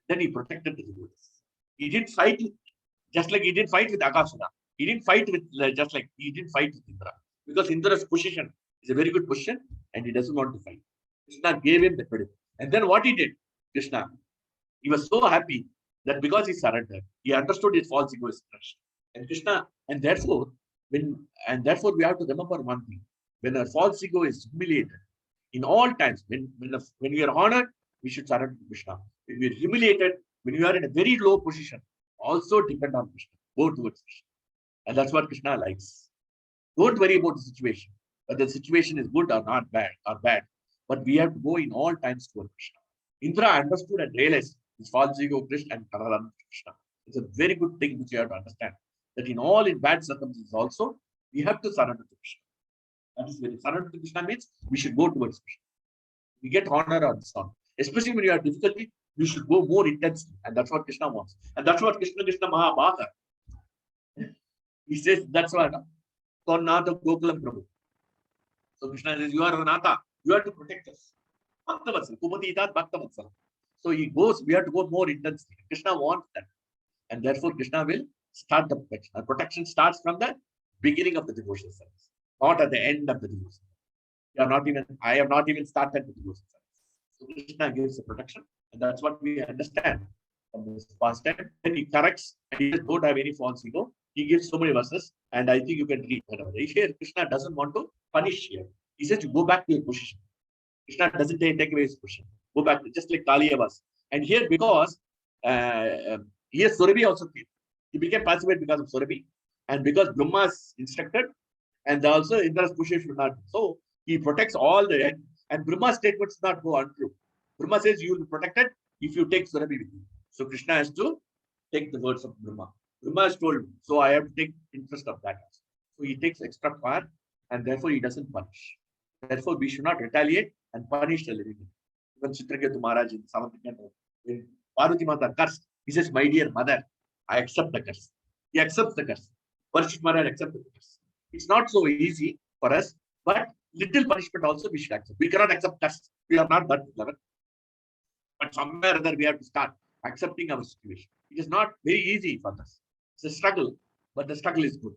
Then he protected the devotees. He didn't fight just like he didn't fight with Akasura. He didn't fight with just like he didn't fight with Indra. Because Indra's position is a very good position and he doesn't want to fight. Krishna gave him the credit. And then what he did, Krishna, he was so happy that because he surrendered, he understood his false ego is crushed. And Krishna, and therefore we have to remember one thing. When our false ego is humiliated, in all times, when we are honored, we should surrender to Krishna. When we are humiliated, when you are in a very low position, also depend on Krishna. Go towards Krishna. And that's what Krishna likes. Don't worry about the situation, whether the situation is good or not bad But we have to go in all times toward Krishna. Indra understood and realized his false ego, Krishna and Krishna. It's a very good thing which you have to understand. That in bad circumstances also, we have to surrender to Krishna. That is very surrender to Krishna means we should go towards Krishna. We get honor or dishonor. Especially when you have difficulty, you should go more intensely. And that's what Krishna wants. And that's what Krishna Mahabhaga. He says, that's what Nata Gokulam Prabhu. So Krishna says, you are Nata. You have to protect us. So he goes, we have to go more intensely. Krishna wants that. And therefore, Krishna will start the protection. And protection starts from the beginning of the devotional service, not at the end of the devotional service. I have not even started the devotional service. So Krishna gives the protection. And that's what we understand from this past time. Then he corrects and he don't have any false ego. He gives so many verses. And I think you can read whatever. Here, Krishna doesn't want to punish here. He says to go back to your position. Krishna doesn't take away his position. Go back, just like Kaliya was. And here, because here Surabhi also came. He became pacified because of Surabhi, and because Brahma's instructed, and also Indra's position should not. So he protects all the end, and Brahma's statements not go untrue. Brahma says you will be protected if you take Surabhi with you. So Krishna has to take the words of Brahma. Brahma has told, so I have to take interest of that. So he takes extra fire, and therefore he doesn't punish. Therefore, we should not retaliate and punish the living. Even Chitraketu Maharaj in Samantikanda, when Parvati Mata cursed, he says, my dear mother, I accept the curse. He accepts the curse. Parikshit Maharaj accepted the curse. It's not so easy for us, but little punishment also we should accept. We cannot accept curse. We are not that clever. But somewhere or other we have to start accepting our situation. It is not very easy for us. It's a struggle, but the struggle is good.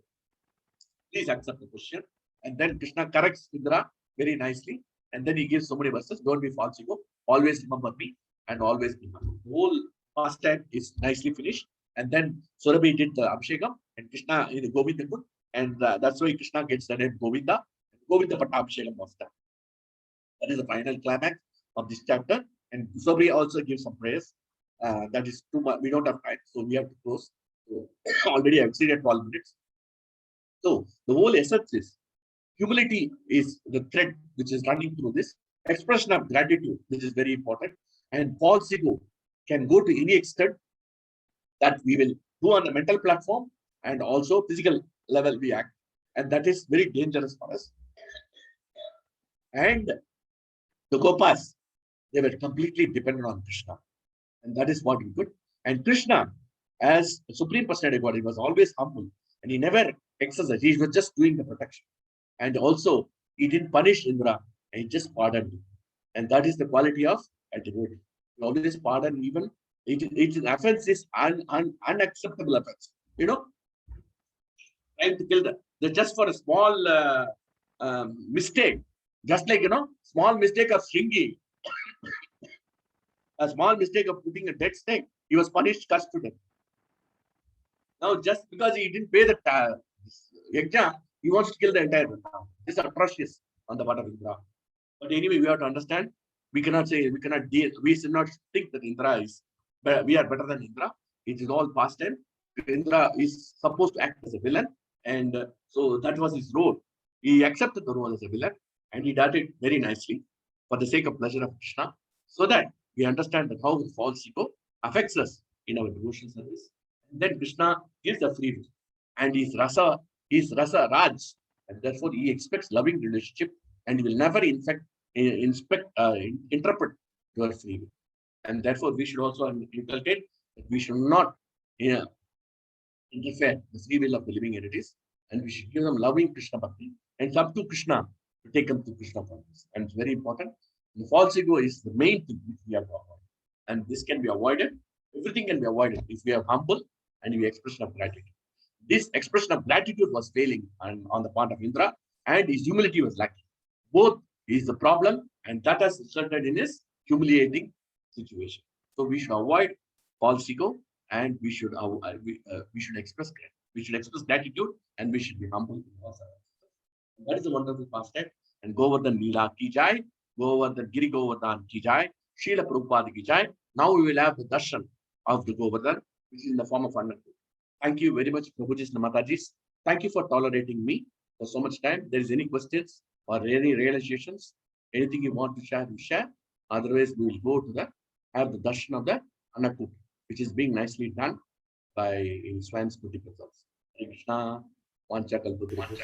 Please accept the question. And then Krishna corrects Indra very nicely. And then he gives so many verses. Don't be false ego. Always remember me and always remember. The whole pastime is nicely finished. And then Surabhi did the Abhishekam and Krishna in the Govinda Kund. And that's why Krishna gets the name Govinda. Govinda Patta Abhishekam was done. That is the final climax of this chapter. And Surabhi also gives some prayers. That is too much. We don't have time. So we have to close. So already I've exceeded 12 minutes. So the whole essence is humility is the thread which is running through this. Expression of gratitude, which is very important. And false ego can go to any extent that we will do on the mental platform and also physical level we act. And that is very dangerous for us. And the Gopas, they were completely dependent on Krishna. And that is what we could. And Krishna, as the Supreme Personality of God, he was always humble. And he never exercised. He was just doing the protection. And also, he didn't punish Indra. And he just pardoned him. And that is the quality of a devotee. He always pardon even. Its offense is unacceptable offense. You know, trying to kill them. Just for a small mistake. Just like, small mistake of shrinking. A small mistake of putting a dead snake. He was punished, cursed to death. Now, just because he didn't pay the yajna, he wants to kill the entire town. This is atrocious on the part of Indra. But anyway, we have to understand, we should not think that Indra is, we are better than Indra. It is all past time. Indra is supposed to act as a villain. And so that was his role. He accepted the role as a villain and he did it very nicely for the sake of pleasure of Krishna, so that we understand that how the false ego affects us in our devotional service. And then Krishna gives the free will. And he's Rasa Raj, and therefore he expects loving relationship, and he will never interpret your free will. And therefore we should also inculcate that we should not interfere the free will of the living entities, and we should give them loving Krishna bhakti and come to Krishna to take them to Krishna consciousness. And it's very important. The false ego is the main thing which we have to avoid. And this can be avoided. Everything can be avoided if we are humble and we expression of gratitude. This expression of gratitude was failing on the part of Indra, and his humility was lacking. Both is the problem, and that has resulted in his humiliating situation. So we should avoid false ego, and we should express gratitude. We should express gratitude, and we should be humble. That is a wonderful pastime. And Govardhan Leela ki jai, Govardhan Giri Govardhan ki jai, Srila Prabhupada ki jai. Now we will have the darshan of the Govardhan, which is in the form of Annakud. Thank you very much, Prabhujis and Matajis. Thank you for tolerating me for so much time. If there is any questions or any realizations, anything you want to share, you share. Otherwise, we will go to have the darshan of the Annakud, which is being nicely done by Swayam Smriti Prasad. Hare Krishna, Vancha Kalpataru,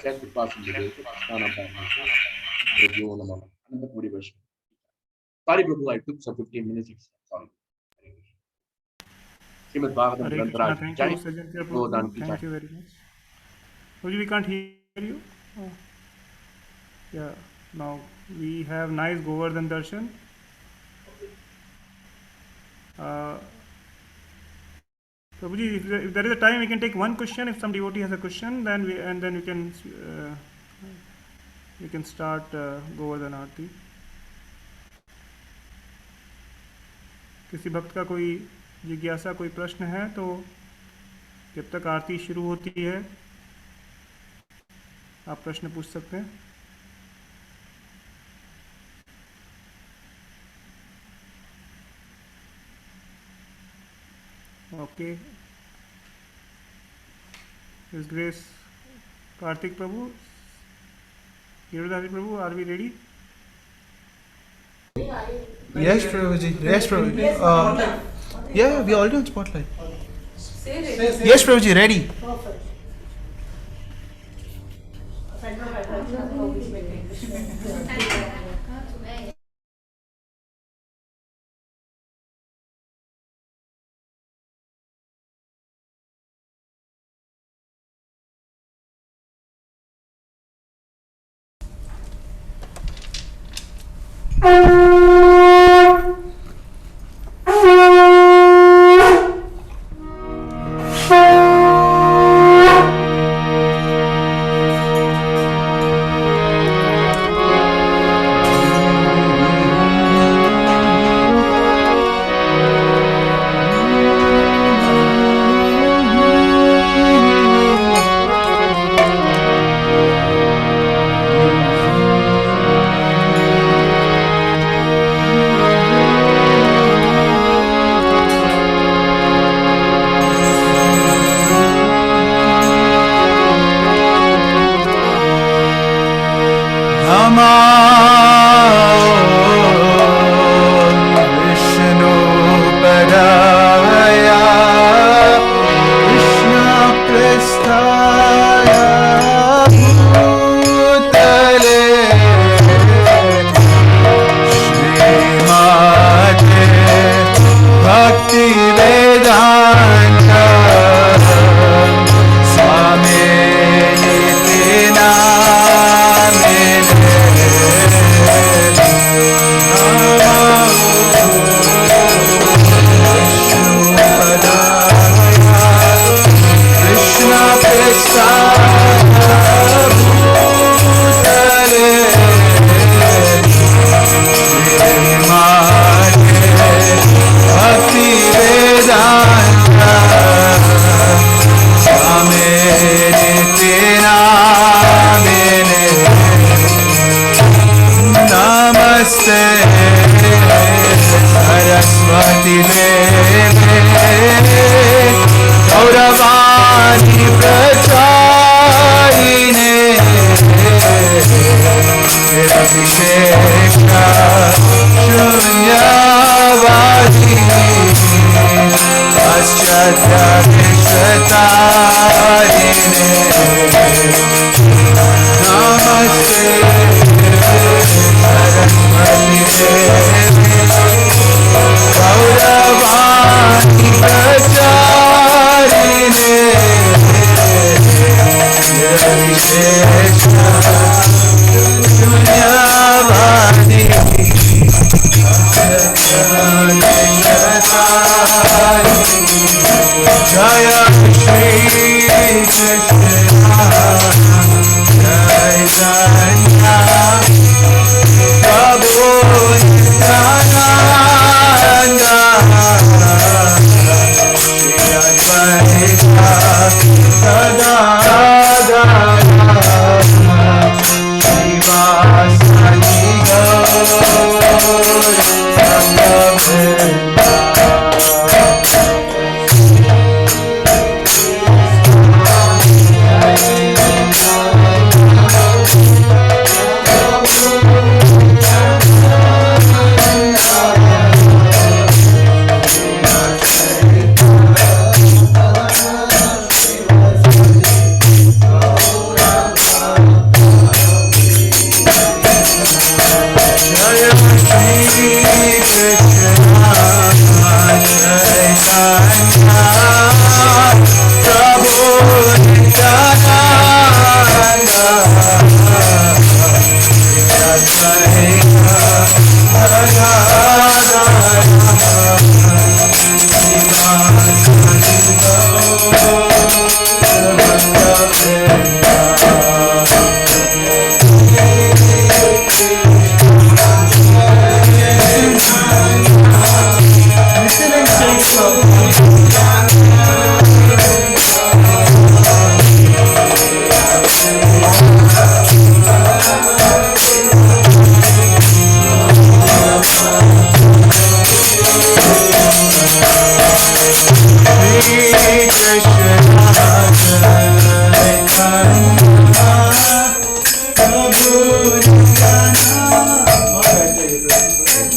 Sorry, Prabhu, I took some 15 minutes extra. Sorry. Srimad Bhagavatam Hare Krishna, Grantaraj thank Jai. you, Sajjan Prabhu. Thank you very much. Prabhuji, we can't hear you. Oh. Yeah, now we have nice Govardhan darshan. Prabhuji, if there is a time, we can take one question. If some devotee has a question, then we can start Govardhan Aarti. किसी भक्त का कोई जिज्ञासा, कोई प्रश्न है तो जब तक आरती शुरू होती है आप प्रश्न पूछ सकते हैं. Okay. His Grace Karthik Prabhu, Giridhari Prabhu, are we ready? Yes, Prabhuji. Yes, Prabhuji. Yeah, we are already on spotlight. Yes, Prabhuji, ready.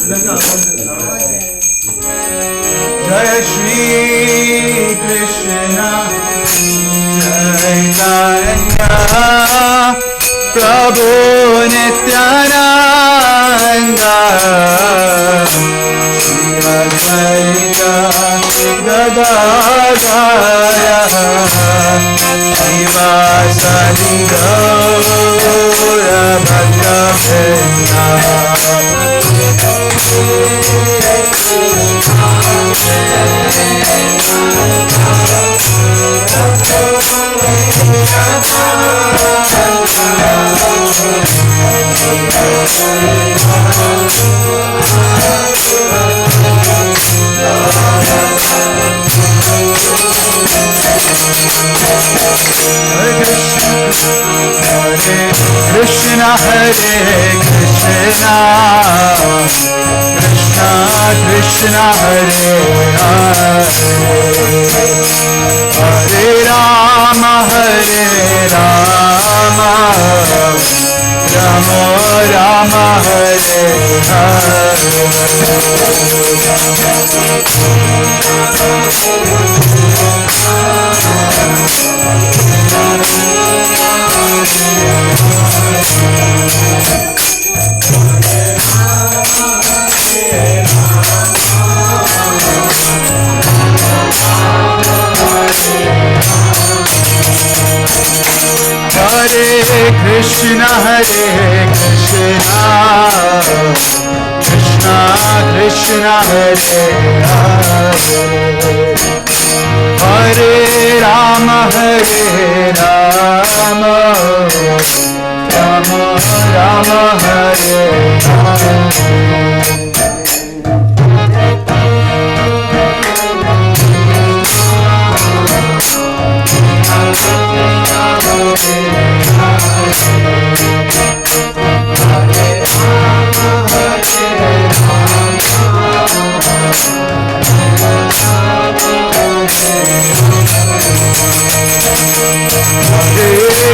Jai Shri Krishna Chaitanya Prabhu Nityananda Shri Advaita Gadadaya Shivasadi Gaura Bhaktavrinda Krishna Hare Krishna Krishna Krishna Hare Hare Hare Rama Hare Rama Rama Rama Hare Krishna Hare Krishna Krishna Krishna Hare Hare Hare Rama Hare Rama Rama Rama Hare Hare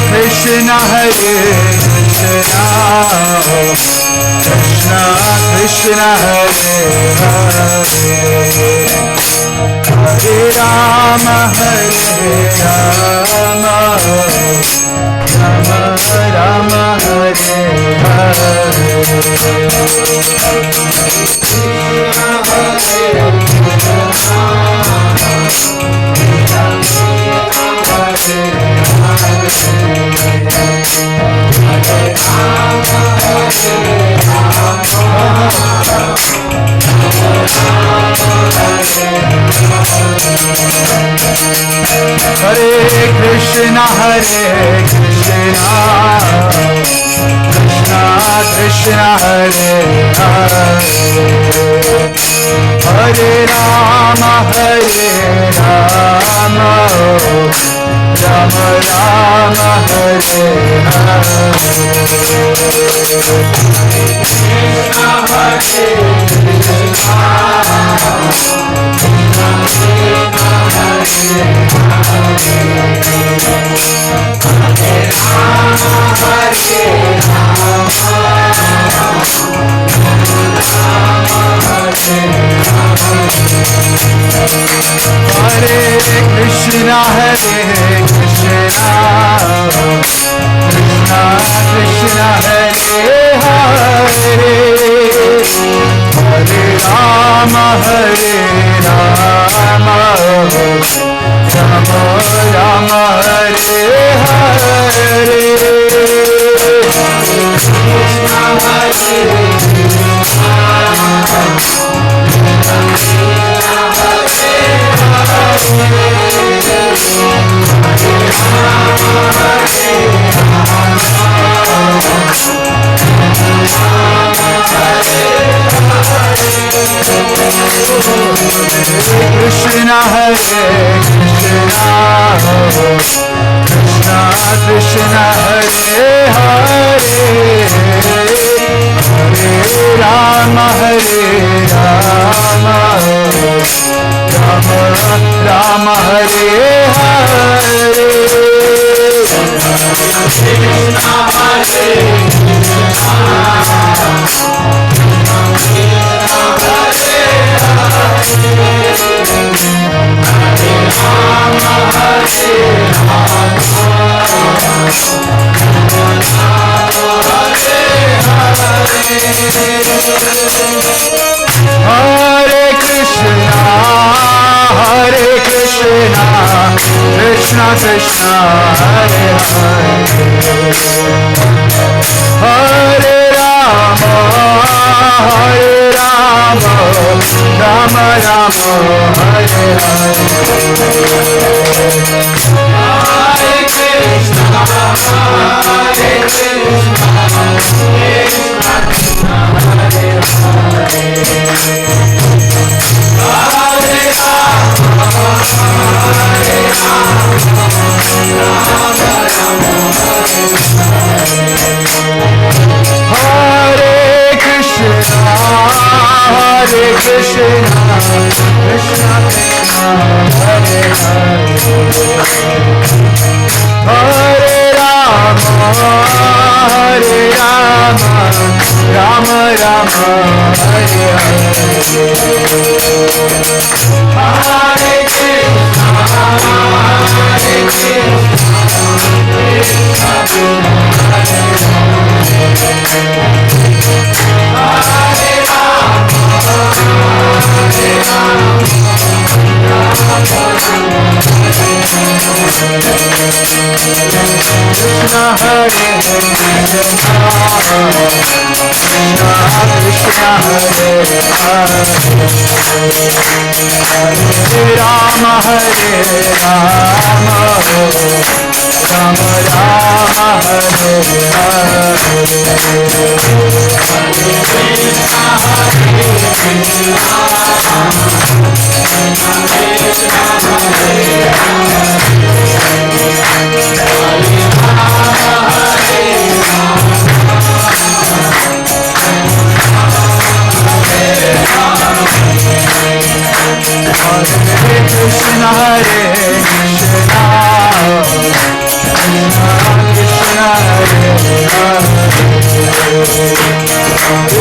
Krishna Hare Krishna Krishna Krishna Hare Hare Hare Rama Hare Rama Rama Rama Hare Hare Hare Krishna Krishna Krishna Hare Hare Hare Rama Hare Rama Rama Rama Hare Hare Krishna Krishna Krishna Hare Hare Hare Rama Hare Rama Rama Rama Hare Hare Krishna Hare Krishna Hare Krishna Krishna Krishna Hare Hare Hare Rama Hare Rama Rama Rama Hare Hare Krishna Hare Krishna Krishna Hare Hare Rama Rama Rama Hare Hare Hare Krishna Krishna Krishna Hare Hare Hare Rama Hare Krishna Krishna Krishna Hare Hare Hare Rama Rama Rama Hare Hare Hare Krishna Krishna Hare Krishna Hare Krishna Krishna Hare Hare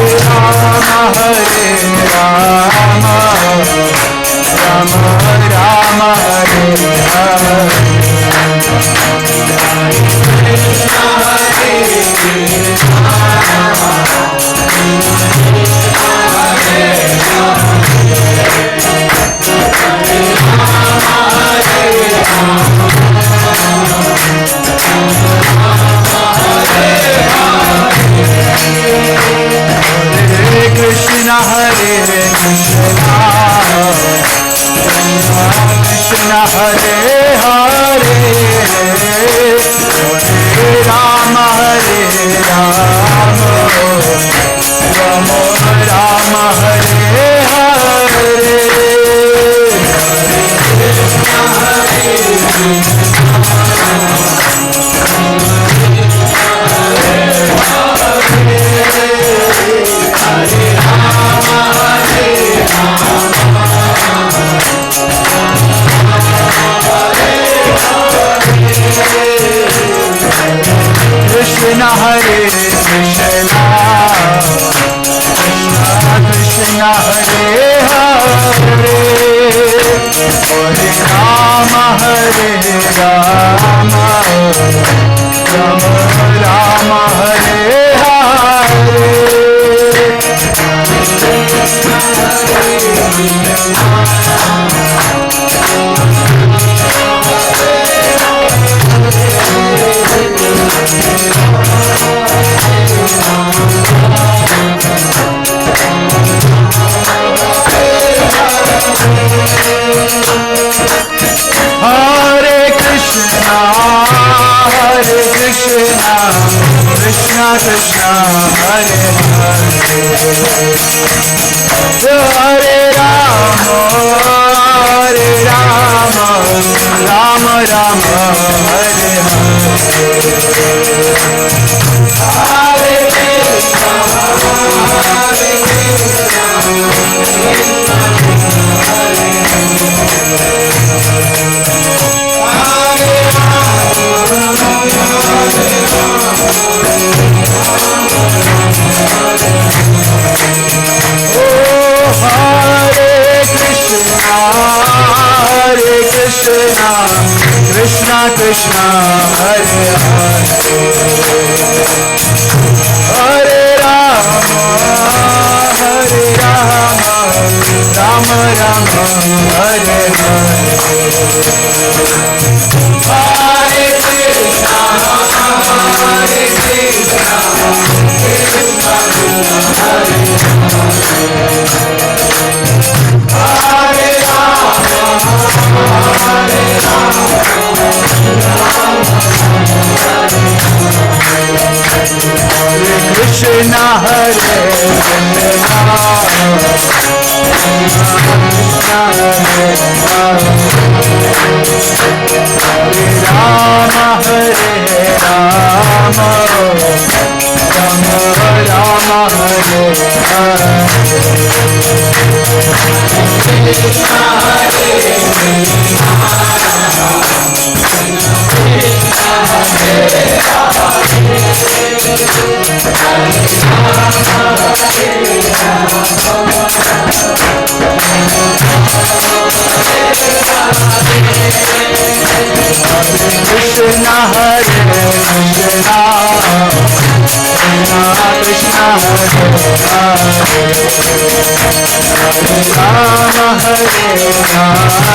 Rama Hare Rama Rama Rama Hare Hare Krishna Hare Krishna Krishna Hare Rama Hare Rama Rama Rama Hare Hare Krishna Hare Krishna Hare Krishna Krishna Hare Hare Hare Rama Hare Rama Rama Rama Hare Hare Krishna Hare Krishna Hare Krishna Krishna Hare Hare Hare Rama Hare Rama Rama Rama Hare Hare Hare Krishna Krishna Krishna Hare Hare Hare Rama Rama Rama Hare Hare Krishna Krishna Hare Hare Hare Rama Ram Ram Hare Hare Hare Krishna Hare Krishna Krishna Krishna Hare Hare Hare Rama Hare Krishna Hare Rama Hare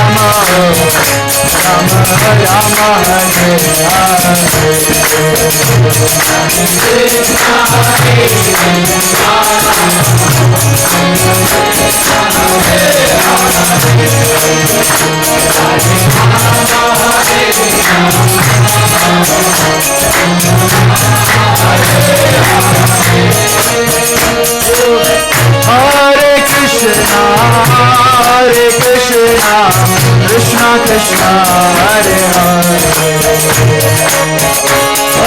Rama Rama Rama Hare Hare Krishna Hare Krishna Hare Krishna Krishna Hare Hare Rama Hare Rama Rama Rama Hare Hare Krishna Hare Hare Krishna Krishna Krishna Hare Hare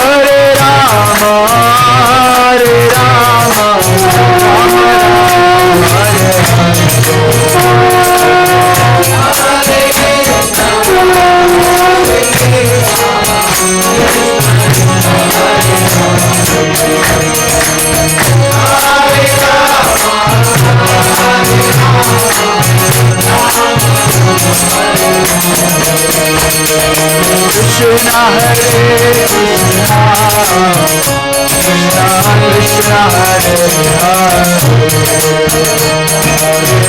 Hare Rama Rama Rama Hare Krishna Hare Krishna Krishna Krishna Hare Hare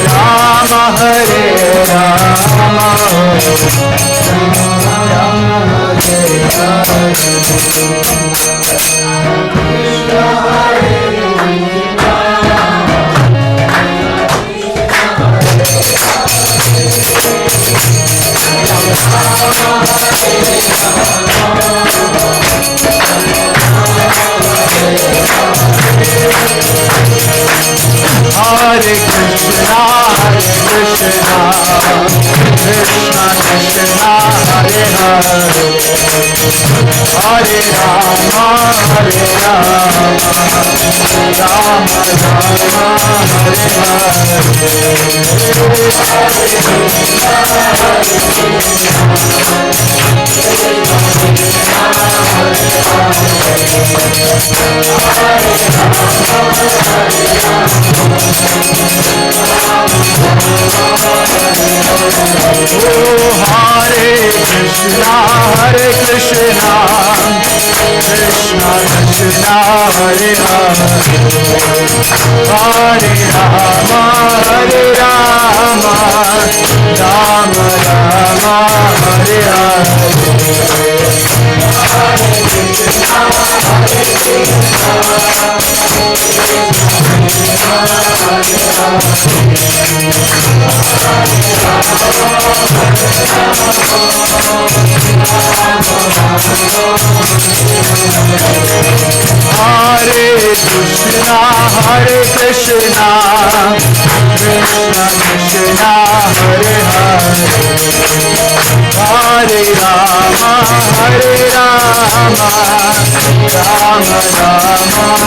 Rama Hare Rama Rama Hare Hare Krishna Hare Hare Krishna Krishna Krishna Hare Hare Hare Rama Rama Rama Hare Hare Krishna Krishna Krishna Hare Hare Hare Rama Rama Rama Hare Hare Hare Krishna Krishna Krishna Hare Hare Hare Rama Rama Rama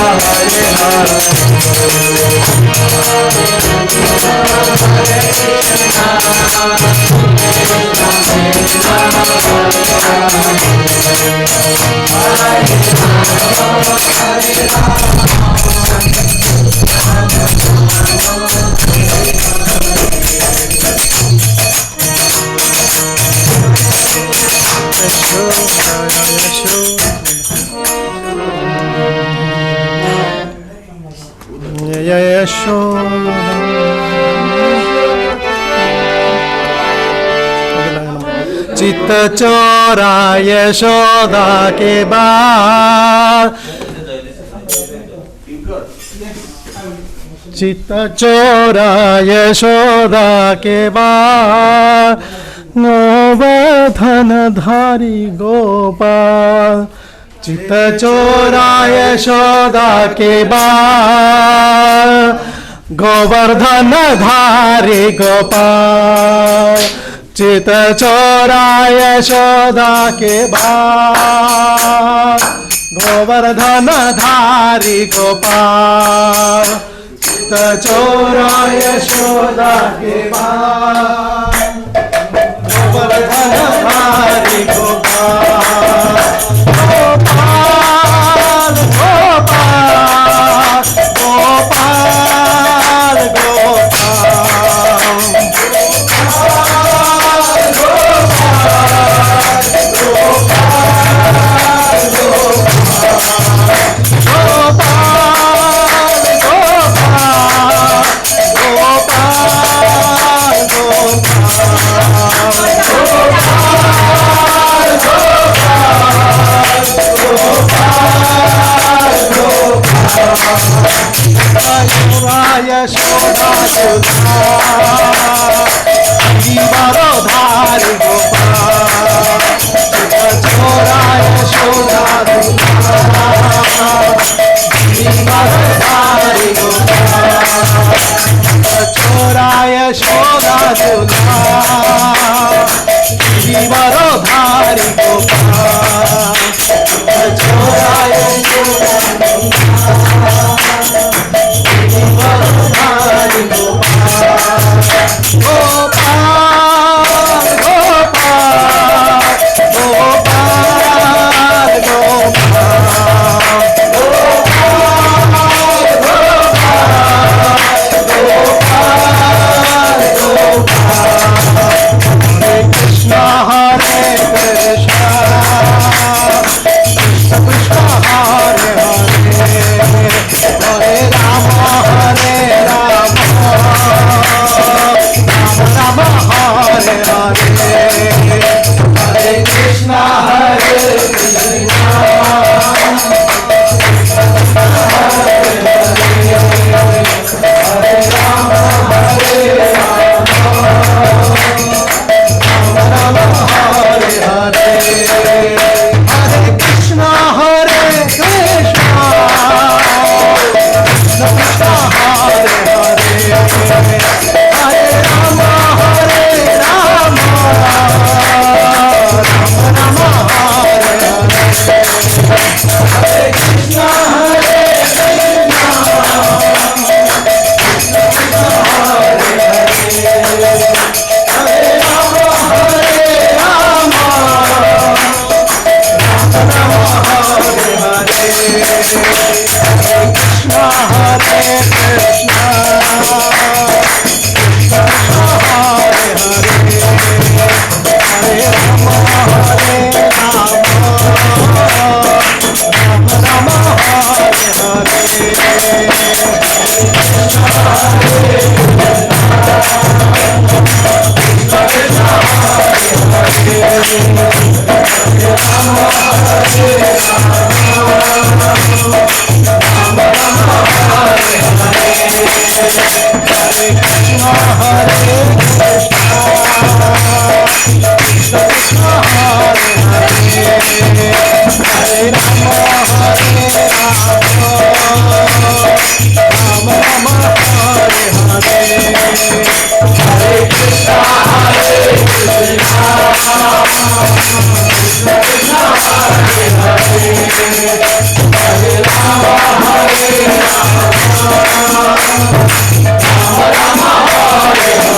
Hare Hare Yashoda चित्त चोरा यशोदा के बाल, चित्त चोरा यशोदा के बाल, गोवर्धन धारी गोपाल, चित्त चोरा यशोदा के बाल, गोवर्धन धारी गोपाल, चित्त चोरा यशोदा के बाल, गोवर्धन धारी गोपाल, चित्त चोरा यशोदा के बाल, गोवर्धन धारी गोपाल, गोपाल गोपाल गोपाल यशोदा दीवारो धारी गोपाल, चोरा यशोदा दीवारो धारी गोपाल, चोरा यशोदा दीवारो धारी गोपाल, चोरा यशोदा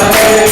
Hare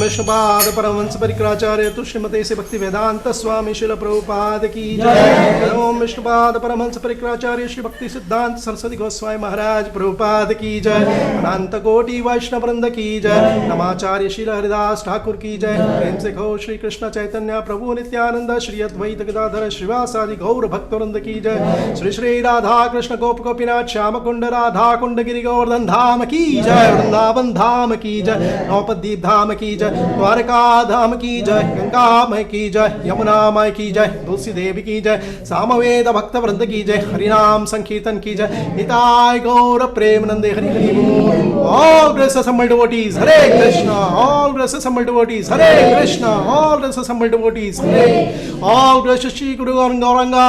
विष्णुपाद परमहंस परिक्राचार्य तु श्रीमते से भक्ति वेदांत स्वामी शिल प्रभुपाद की जय। ओम विष्णुपाद परमहंस परिक्राचार्य श्री भक्ति सिद्धांत सरस्वती गोस्वामी महाराज प्रभुपाद की जय। अनंत कोटि वैष्णव वृंद की जय। नमाचार्य श्री हरिदास ठाकुर की जय। प्रेम से कहो श्री कृष्ण चैतन्य प्रभु नित्यानंद श्री अद्वैत गदाधर श्रीवासादि गौर भक्त वृंद की जय। श्री श्री राधा कृष्ण गोप गोपीनाथ श्याम कुंड राधा कुंड गिरि गोवर्धन धाम की जय। वृंदावन धाम की जय। नौपद्वीप धाम की जय। द्वारका धाम की जय। गंगा माई की जय। यमुना माई की जय। तुलसी देवी की जय। सामवेद भक्त वृंद की जय। हरिनाम संकीर्तन की जय। निताय गौर प्रेम नंदे हरि हरि बोल। All grace assembled devotees, Hare Krishna. All grace assembled devotees, Hare Krishna. All grace assembled devotees, Hare. All grace Shri Guru Gauranga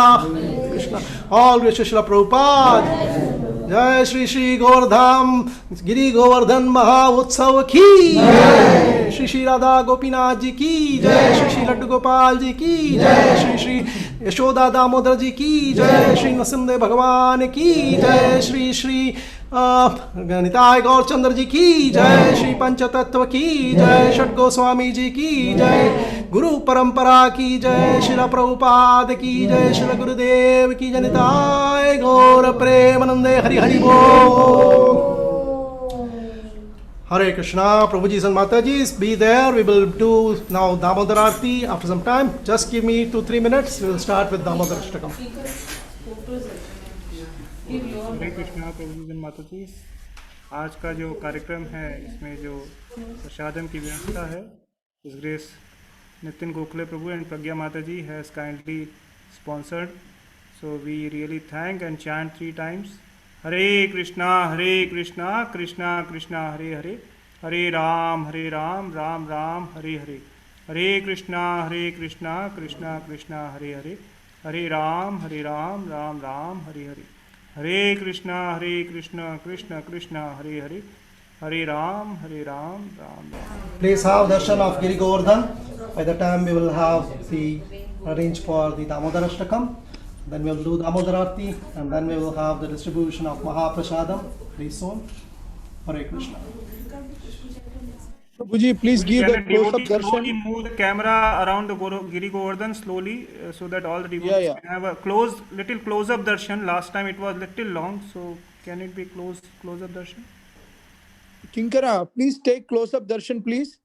Krishna. All grace Shri Prabhupada. जय श्री श्री गोवर्धन गिरी गोवर्धन महा उत्सव की जय। श्री श्री राधा गोपीनाथ जी की जय। श्री श्री लड्डू गोपाल जी की जय। श्री श्री यशोदा दामोदर जी की जय। श्री नरसिंह भगवान की जय। श्री श्री निताय गौरचंद्र जी की जय। श्री पंचतत्व की जय। षट गोस्वामी जी की जय। गुरु परंपरा की जय। श्रील प्रभुपाद की जय। श्रील गुरुदेव की जय। निताय गौर प्रेमानंदे हरि हरि बोल। Hare Krishna, Prabhuji and Mataji, be there. We will do now Damodar Aarti after some time. Just give me 2-3 minutes. We will start with Damodar Ashtakam. हरे कृष्णा प्रभु जन माता जी। आज का जो कार्यक्रम है इसमें जो प्रसादम की व्यवस्था है इस grace Nitin Gokhale Prabhu and Pragya Mata ji has kindly sponsored, so we really thank and chant 3 times Hare Krishna Krishna Krishna Hare Hare, Hare Ram Ram Ram Hare Hare, Hare Krishna Krishna Krishna Hare Hare, Hare Ram Ram Ram Hare Hare, Hare Krishna Krishna Krishna Hare Hare, Hare Ram Ram Ram. Please have darshan of Giri Govardhan. By the time we will have the arrange for the Damodar Ashtakam, then we will do Damodar Aarti, and then we will have the distribution of Mahaprasadam very soon. Hare Krishna. Prabhuji, please give the close-up darshan. Slowly move the camera around the Giri Govardhan slowly, so that all the devotees can have a little close-up darshan. Last time it was little long, so can it be close-up darshan? Kinkara, please take close-up darshan, please.